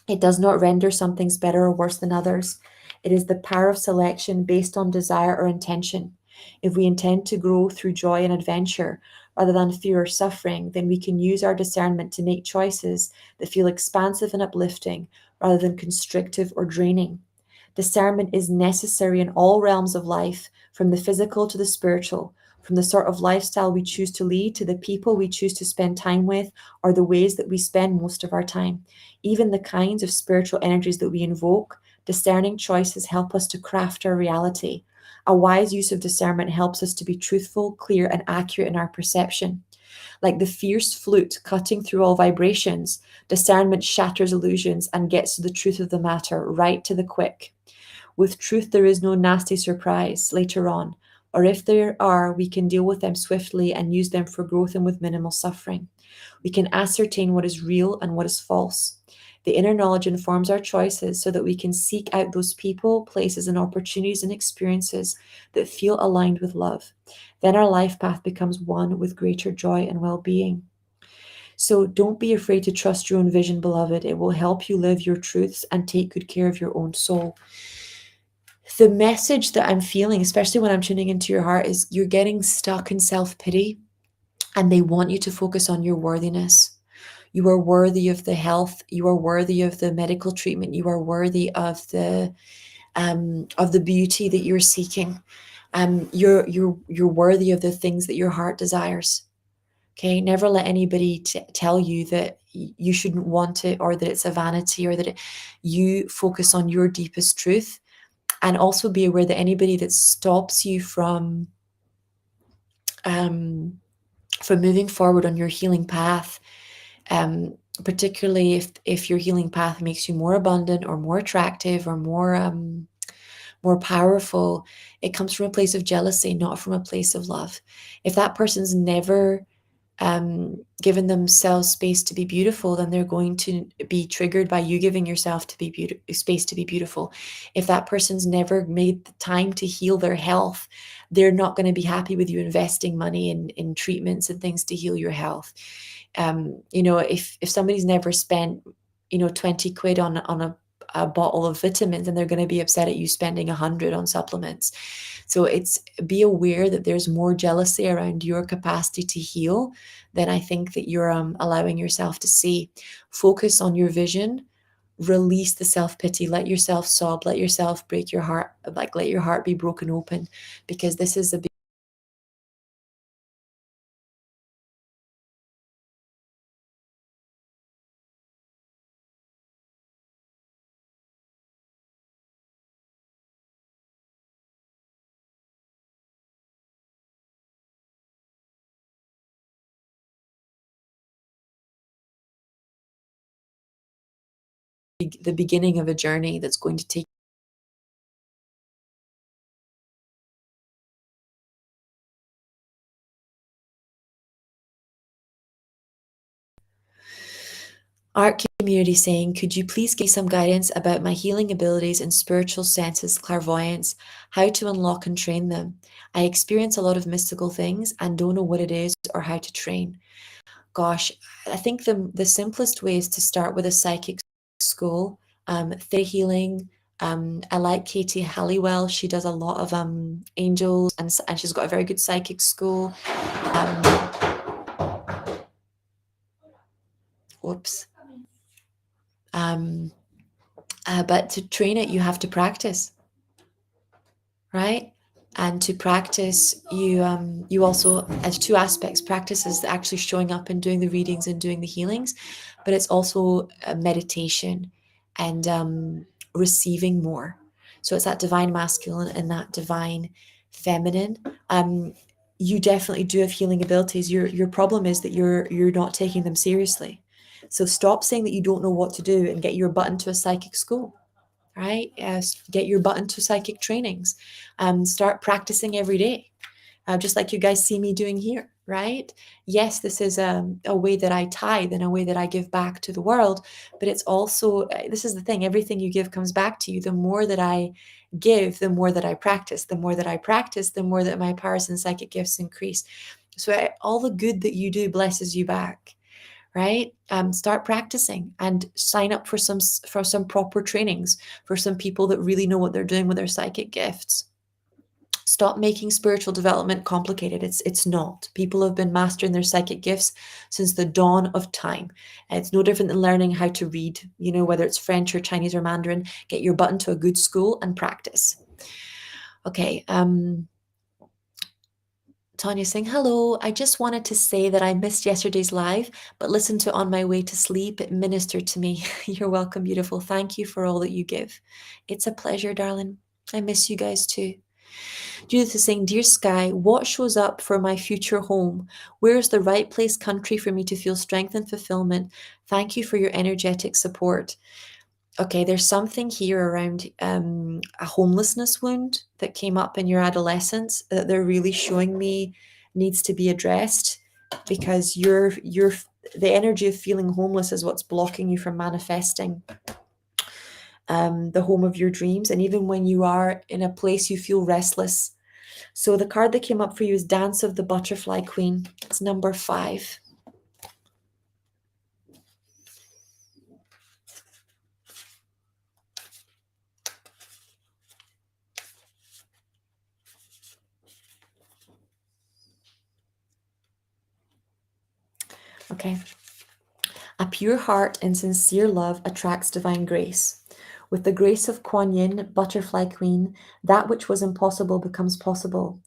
It does not render some things better or worse than others. It is the power of selection based on desire or intention. If we intend to grow through joy and adventure rather than fear or suffering, then we can use our discernment to make choices that feel expansive and uplifting rather than constrictive or draining. Discernment is necessary in all realms of life, from the physical to the spiritual, from the sort of lifestyle we choose to lead to the people we choose to spend time with, or the ways that we spend most of our time. Even the kinds of spiritual energies that we invoke, discerning choices help us to craft our reality. A wise use of discernment helps us to be truthful, clear, and accurate in our perception. Like the fierce flute cutting through all vibrations, discernment shatters illusions and gets to the truth of the matter right to the quick. With truth, there is no nasty surprise later on, or if there are, we can deal with them swiftly and use them for growth and with minimal suffering. We can ascertain what is real and what is false. The inner knowledge informs our choices so that we can seek out those people, places, and opportunities and experiences that feel aligned with love. Then our life path becomes one with greater joy and well being. So don't be afraid to trust your own vision, beloved. It will help you live your truths and take good care of your own soul. The message that I'm feeling, especially when I'm tuning into your heart, is you're getting stuck in self pity and they want you to focus on your worthiness. You are worthy of the health. You are worthy of the medical treatment. You are worthy of the beauty that you're seeking. You're worthy of the things that your heart desires. Okay, never let anybody tell you that you shouldn't want it or that it's a vanity or that you focus on your deepest truth, and also be aware that anybody that stops you um, from moving forward on your healing path, um, particularly if your healing path makes you more abundant or more attractive or more powerful, it comes from a place of jealousy, not from a place of love. If that person's never given themselves space to be beautiful, then they're going to be triggered by you giving yourself to be space to be beautiful. If that person's never made the time to heal their health, they're not going to be happy with you investing money in treatments and things to heal your health. If somebody's never spent 20 quid on a bottle of vitamins, and they're going to be upset at you spending 100 on supplements. So it's be aware that there's more jealousy around your capacity to heal than I think that you're allowing yourself to see. Focus on your vision, release the self-pity, let yourself sob, let yourself break your heart, like let your heart be broken open, because this is a the beginning of a journey that's going to take. Art community saying, could you please give me some guidance about my healing abilities and spiritual senses, clairvoyance, how to unlock and train them? I experience a lot of mystical things and don't know what it is or how to train. Gosh, I think the simplest way is to start with a psychic school, theory healing. I like Katie Halliwell. She does a lot of angels, and she's got a very good psychic school. Um, whoops. Um, but to train it, you have to practice, right? And to practice, you also, as two aspects, practice is actually showing up and doing the readings and doing the healings, but it's also a meditation and receiving more. So it's that divine masculine and that divine feminine. You definitely do have healing abilities. Your problem is that you're not taking them seriously. So stop saying that you don't know what to do and get your butt into a psychic school, right? Get your butt into psychic trainings. Start practicing every day, just like you guys see me doing here, right? Yes, this is a way that I tithe and a way that I give back to the world, but it's also, this is the thing, everything you give comes back to you. The more that I give, the more that I practice. The more that I practice, the more that my powers and psychic gifts increase. So all the good that you do blesses you back, right? Start practicing and sign up for some proper trainings for some people that really know what they're doing with their psychic gifts. Stop making spiritual development complicated. It's not. People have been mastering their psychic gifts since the dawn of time. It's no different than learning how to read, whether it's French or Chinese or Mandarin. Get your butt into a good school and practice. Okay, Tanya saying, hello, I just wanted to say that I missed yesterday's live, but listened to it on my way to sleep. It ministered to me. You're welcome, beautiful. Thank you for all that you give. It's a pleasure, darling. I miss you guys too. Judith is saying, dear Sky, what shows up for my future home? Where is the right place, country for me to feel strength and fulfillment? Thank you for your energetic support. Okay, there's something here around a homelessness wound that came up in your adolescence that they're really showing me needs to be addressed, because the energy of feeling homeless is what's blocking you from manifesting the home of your dreams. And even when you are in a place, you feel restless. So the card that came up for you is Dance of the Butterfly Queen. It's number 5. Okay. A pure heart and sincere love attracts divine grace. With the grace of Kuan Yin, Butterfly Queen, that which was impossible becomes possible.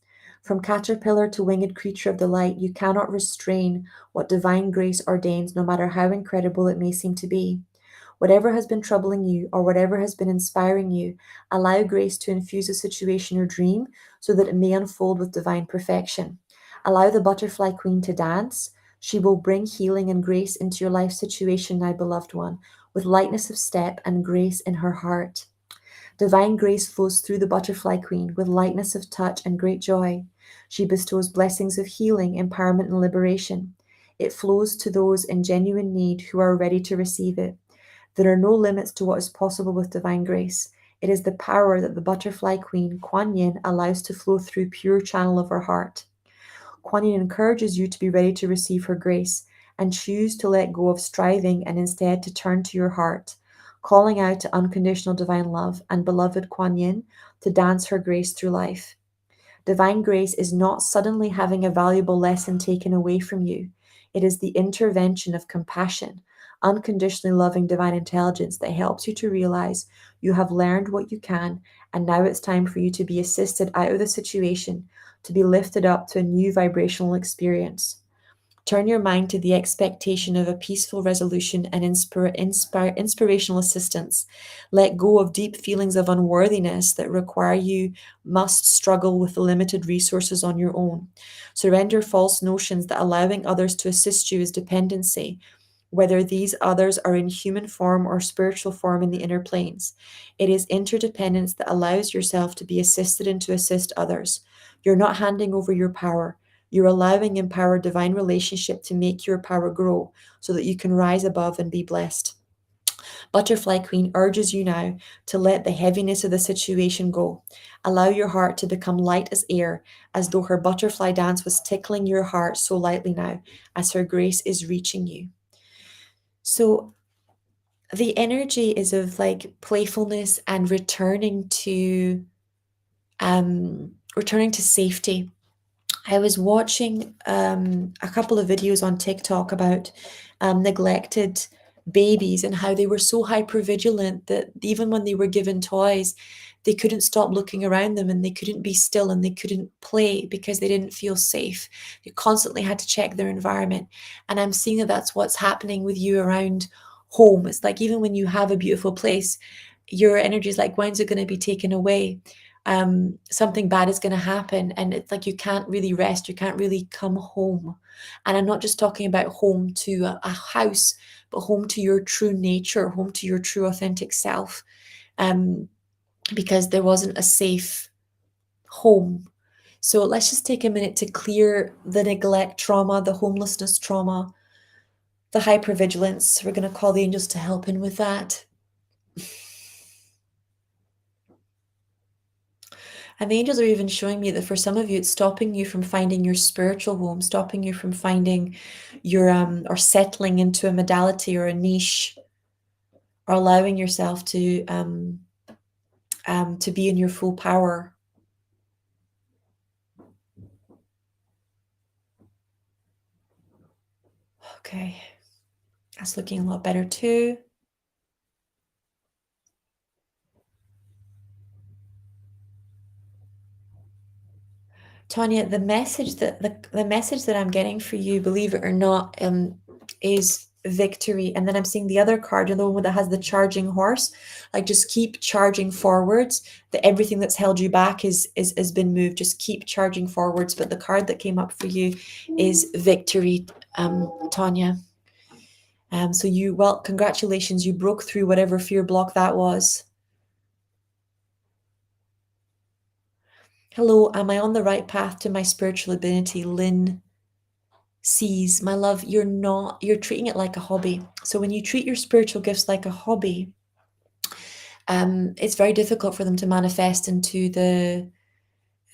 From caterpillar to winged creature of the light, you cannot restrain what divine grace ordains, no matter how incredible it may seem to be. Whatever has been troubling you or whatever has been inspiring you, allow grace to infuse a situation or dream so that it may unfold with divine perfection. Allow the Butterfly Queen to dance. She will bring healing and grace into your life situation, my beloved one, with lightness of step and grace in her heart. Divine grace flows through the Butterfly Queen with lightness of touch and great joy. She bestows blessings of healing, empowerment, and liberation. It flows to those in genuine need who are ready to receive it. There are no limits to what is possible with divine grace. It is the power that the Butterfly Queen, Kuan Yin, allows to flow through pure channel of her heart. Kuan Yin encourages you to be ready to receive her grace and choose to let go of striving and instead to turn to your heart, calling out to unconditional divine love and beloved Kuan Yin to dance her grace through life. Divine grace is not suddenly having a valuable lesson taken away from you. It is the intervention of compassion, unconditionally loving divine intelligence that helps you to realize you have learned what you can, and now it's time for you to be assisted out of the situation, to be lifted up to a new vibrational experience. Turn your mind to the expectation of a peaceful resolution and inspirational assistance. Let go of deep feelings of unworthiness that require you must struggle with the limited resources on your own. Surrender false notions that allowing others to assist you is dependency, whether these others are in human form or spiritual form in the inner planes. It is interdependence that allows yourself to be assisted and to assist others. You're not handing over your power. You're allowing empowered divine relationship to make your power grow so that you can rise above and be blessed. Butterfly Queen urges you now to let the heaviness of the situation go. Allow your heart to become light as air, as though her butterfly dance was tickling your heart so lightly now, as her grace is reaching you. So the energy is of like playfulness and returning to safety. I was watching a couple of videos on TikTok about neglected babies, and how they were so hypervigilant that even when they were given toys, they couldn't stop looking around them, and they couldn't be still, and they couldn't play because they didn't feel safe. They constantly had to check their environment. And I'm seeing that that's what's happening with you around home. It's like even when you have a beautiful place, your energy is like, when's it going to be taken away? Something bad is going to happen, and it's like you can't really rest, you can't really come home. And I'm not just talking about home to a house, but home to your true nature, home to your true authentic self, um, because there wasn't a safe home. So let's just take a minute to clear the neglect trauma, the homelessness trauma, the hypervigilance. We're going to call the angels to help in with that. And the angels are even showing me that for some of you, it's stopping you from finding your spiritual home, stopping you from finding your, or settling into a modality or a niche, or allowing yourself to be in your full power. Okay, that's looking a lot better too. Tanya, the message that I'm getting for you, believe it or not, is victory. And then I'm seeing the other card, the one that has the charging horse. Like, just keep charging forwards. That everything that's held you back is has been moved. Just keep charging forwards. But the card that came up for you is victory, Tanya. So congratulations, you broke through whatever fear block that was. Hello, am I on the right path to my spiritual ability? Lynn sees, my love, you're treating it like a hobby. So when you treat your spiritual gifts like a hobby, it's very difficult for them to manifest into the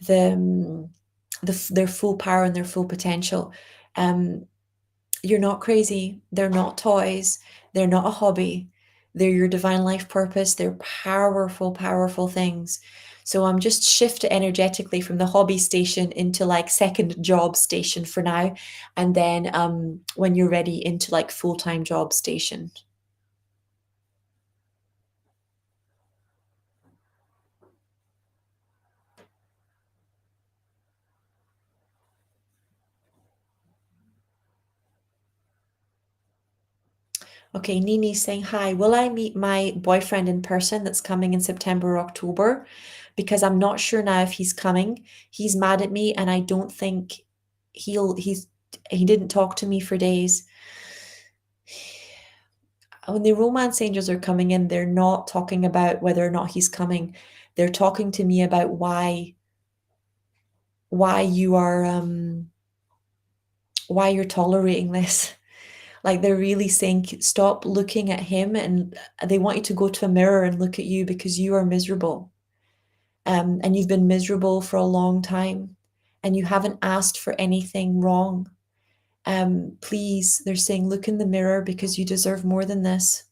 their full power and their full potential. You're not crazy. They're not toys. They're not a hobby. They're your divine life purpose. They're powerful, powerful things. So I'm just shift it energetically from the hobby station into like second job station for now. And then when you're ready, into like full-time job station. Okay, Nini's saying, hi, will I meet my boyfriend in person that's coming in September or October? Because I'm not sure now if he's coming. He's mad at me, and I don't think he didn't talk to me for days. When the romance angels are coming in, they're not talking about whether or not he's coming. They're talking to me about why you are why you're tolerating this. Like, they're really saying, stop looking at him, and they want you to go to a mirror and look at you, because you are miserable. And you've been miserable for a long time, and you haven't asked for anything wrong. Please, they're saying, look in the mirror, because you deserve more than this.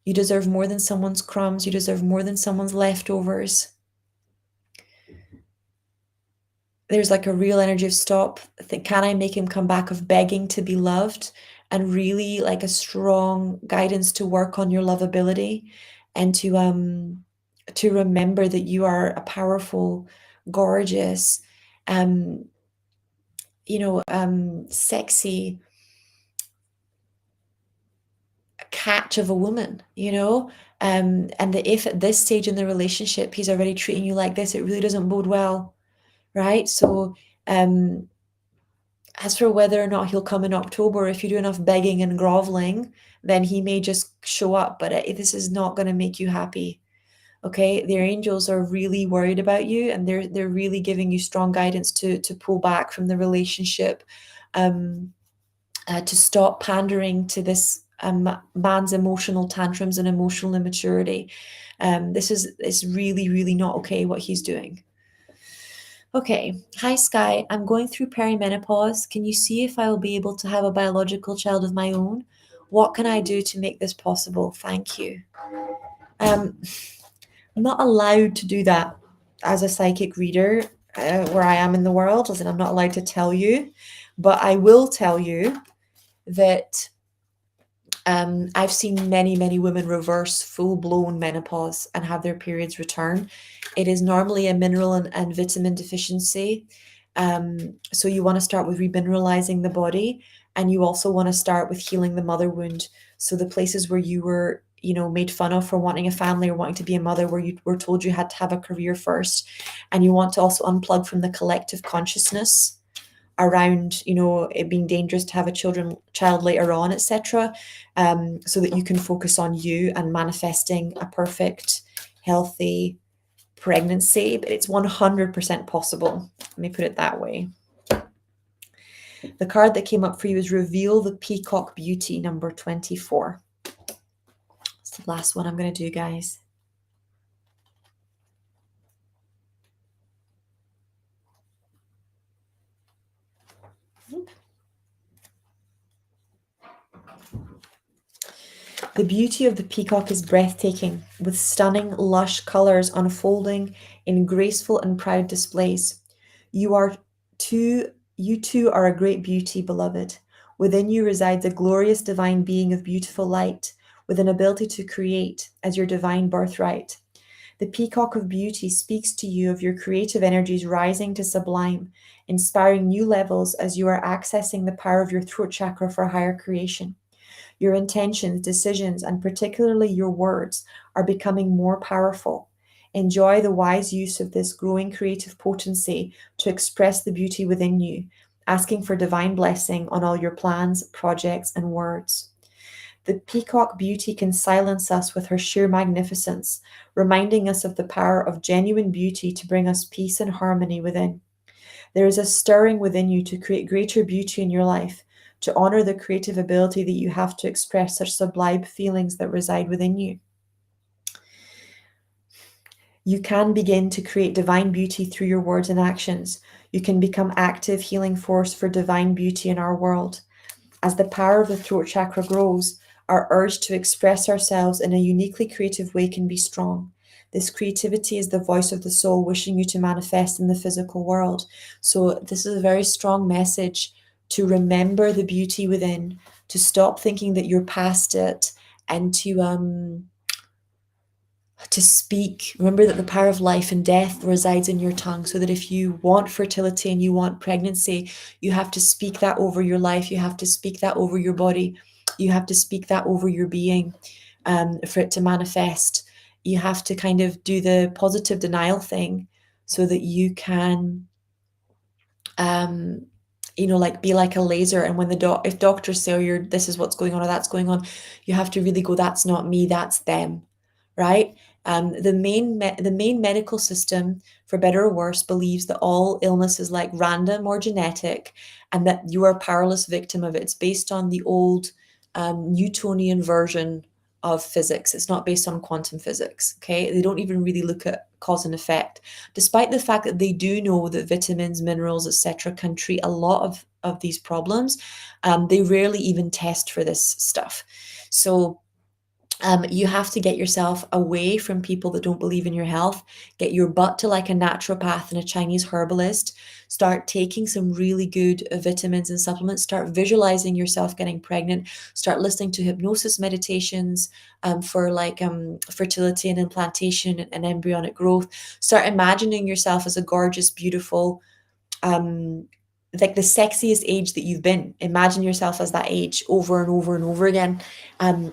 You deserve more than someone's crumbs. You deserve more than someone's leftovers. There's like a real energy of stop. Can I make him come back, of begging to be loved, and really like a strong guidance to work on your lovability, and to remember that you are a powerful, gorgeous, um, sexy catch of a woman, and that if at this stage in the relationship he's already treating you like this, it really doesn't bode well, right? So as for whether or not he'll come in October, if you do enough begging and groveling, then he may just show up. But this is not going to make you happy. Okay, their angels are really worried about you, and they're really giving you strong guidance to pull back from the relationship, to stop pandering to this man's emotional tantrums and emotional immaturity. It's really, really not okay what he's doing. Okay. Hi, Sky. I'm going through perimenopause. Can you see if I will be able to have a biological child of my own? What can I do to make this possible? Thank you. I'm not allowed to do that as a psychic reader, where I am in the world, as in I'm not allowed to tell you, but I will tell you that I've seen many, many women reverse full-blown menopause and have their periods return. It is normally a mineral and vitamin deficiency. So you want to start with remineralizing the body, and you also want to start with healing the mother wound. So the places where you were, made fun of for wanting a family or wanting to be a mother, where you were told you had to have a career first, and you want to also unplug from the collective consciousness around it being dangerous to have a child later on, etc., so that you can focus on you and manifesting a perfect healthy pregnancy. But it's 100% possible, let me put it that way. The card that came up for you is Reveal the Peacock Beauty, number 24. It's the last one I'm going to do, guys. The beauty of the peacock is breathtaking, with stunning, lush colors unfolding in graceful and proud displays. You too are a great beauty, beloved. Within you resides a glorious divine being of beautiful light, with an ability to create as your divine birthright. The peacock of beauty speaks to you of your creative energies rising to sublime, inspiring new levels as you are accessing the power of your throat chakra for higher creation. Your intentions, decisions, and particularly your words are becoming more powerful. Enjoy the wise use of this growing creative potency to express the beauty within you, asking for divine blessing on all your plans, projects, and words. The peacock beauty can silence us with her sheer magnificence, reminding us of the power of genuine beauty to bring us peace and harmony within. There is a stirring within you to create greater beauty in your life, to honor the creative ability that you have to express such sublime feelings that reside within you. You can begin to create divine beauty through your words and actions. You can become active healing force for divine beauty in our world. As the power of the throat chakra grows, our urge to express ourselves in a uniquely creative way can be strong. This creativity is the voice of the soul wishing you to manifest in the physical world. So this is a very strong message to remember the beauty within, to stop thinking that you're past it, and to speak. Remember that the power of life and death resides in your tongue, so that if you want fertility and you want pregnancy, you have to speak that over your life. You have to speak that over your body. You have to speak that over your being, for it to manifest. You have to kind of do the positive denial thing so that you can like be like a laser. And when if doctors say, oh, this is what's going on or that's going on, you have to really go, that's not me, that's them, right? The main medical system, for better or worse, believes that all illness is like random or genetic, and that you are a powerless victim of it. It's based on the old Newtonian version of physics. It's not based on quantum physics. Okay, they don't even really look at cause and effect, despite the fact that they do know that vitamins, minerals, etc., can treat a lot of these problems. They rarely even test for this stuff. So you have to get yourself away from people that don't believe in your health. Get your butt to like a naturopath and a Chinese herbalist. Start taking some really good vitamins and supplements. Start visualizing yourself getting pregnant. Start listening to hypnosis meditations for like fertility and implantation and embryonic growth. Start imagining yourself as a gorgeous, beautiful, like the sexiest age that you've been. Imagine yourself as that age over and over and over again,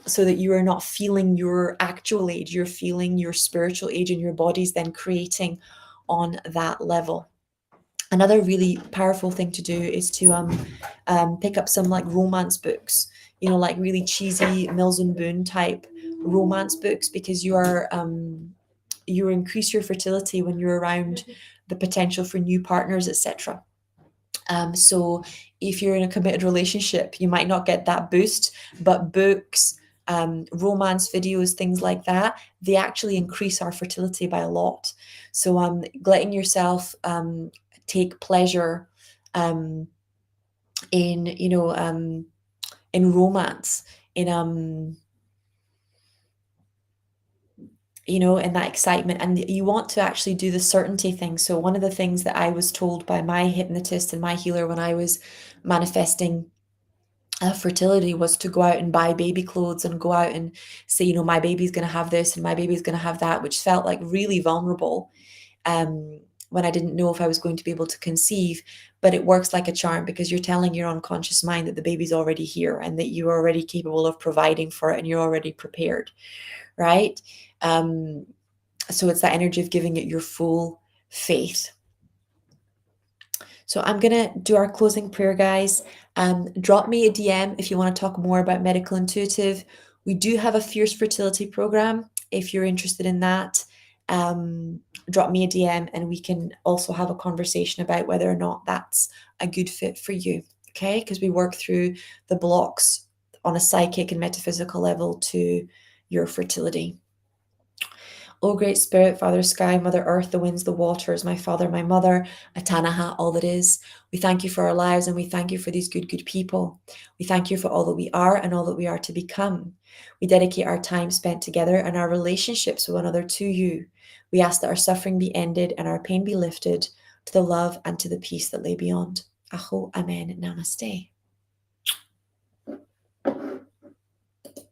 so that you are not feeling your actual age, you're feeling your spiritual age, and your body's then creating on that level. Another really powerful thing to do is to pick up some like romance books, like really cheesy Mills and Boon type romance books, because you increase your fertility when you're around the potential for new partners, etc. So if you're in a committed relationship, you might not get that boost, but books, romance videos, things like that, they actually increase our fertility by a lot. So letting yourself take pleasure in, in romance, in that excitement, and you want to actually do the certainty thing. So one of the things that I was told by my hypnotist and my healer when I was manifesting fertility was to go out and buy baby clothes and go out and say, you know, my baby's going to have this and my baby's going to have that, which felt like really vulnerable, when I didn't know if I was going to be able to conceive. But it works like a charm, because you're telling your unconscious mind that the baby's already here and that you're already capable of providing for it and you're already prepared, right? So it's that energy of giving it your full faith. So I'm going to do our closing prayer, guys. Drop me a DM if you want to talk more about Medical Intuitive. We do have a Fierce Fertility program if you're interested in that. Drop me a DM and we can also have a conversation about whether or not that's a good fit for you. Okay, because we work through the blocks on a psychic and metaphysical level to your fertility. O Great Spirit, Father Sky, Mother Earth, the winds, the waters, my Father, my Mother, Atanaha, all that is. We thank you for our lives and we thank you for these good, good people. We thank you for all that we are and all that we are to become. We dedicate our time spent together and our relationships with one another to you. We ask that our suffering be ended and our pain be lifted to the love and to the peace that lay beyond. Aho, Amen, Namaste.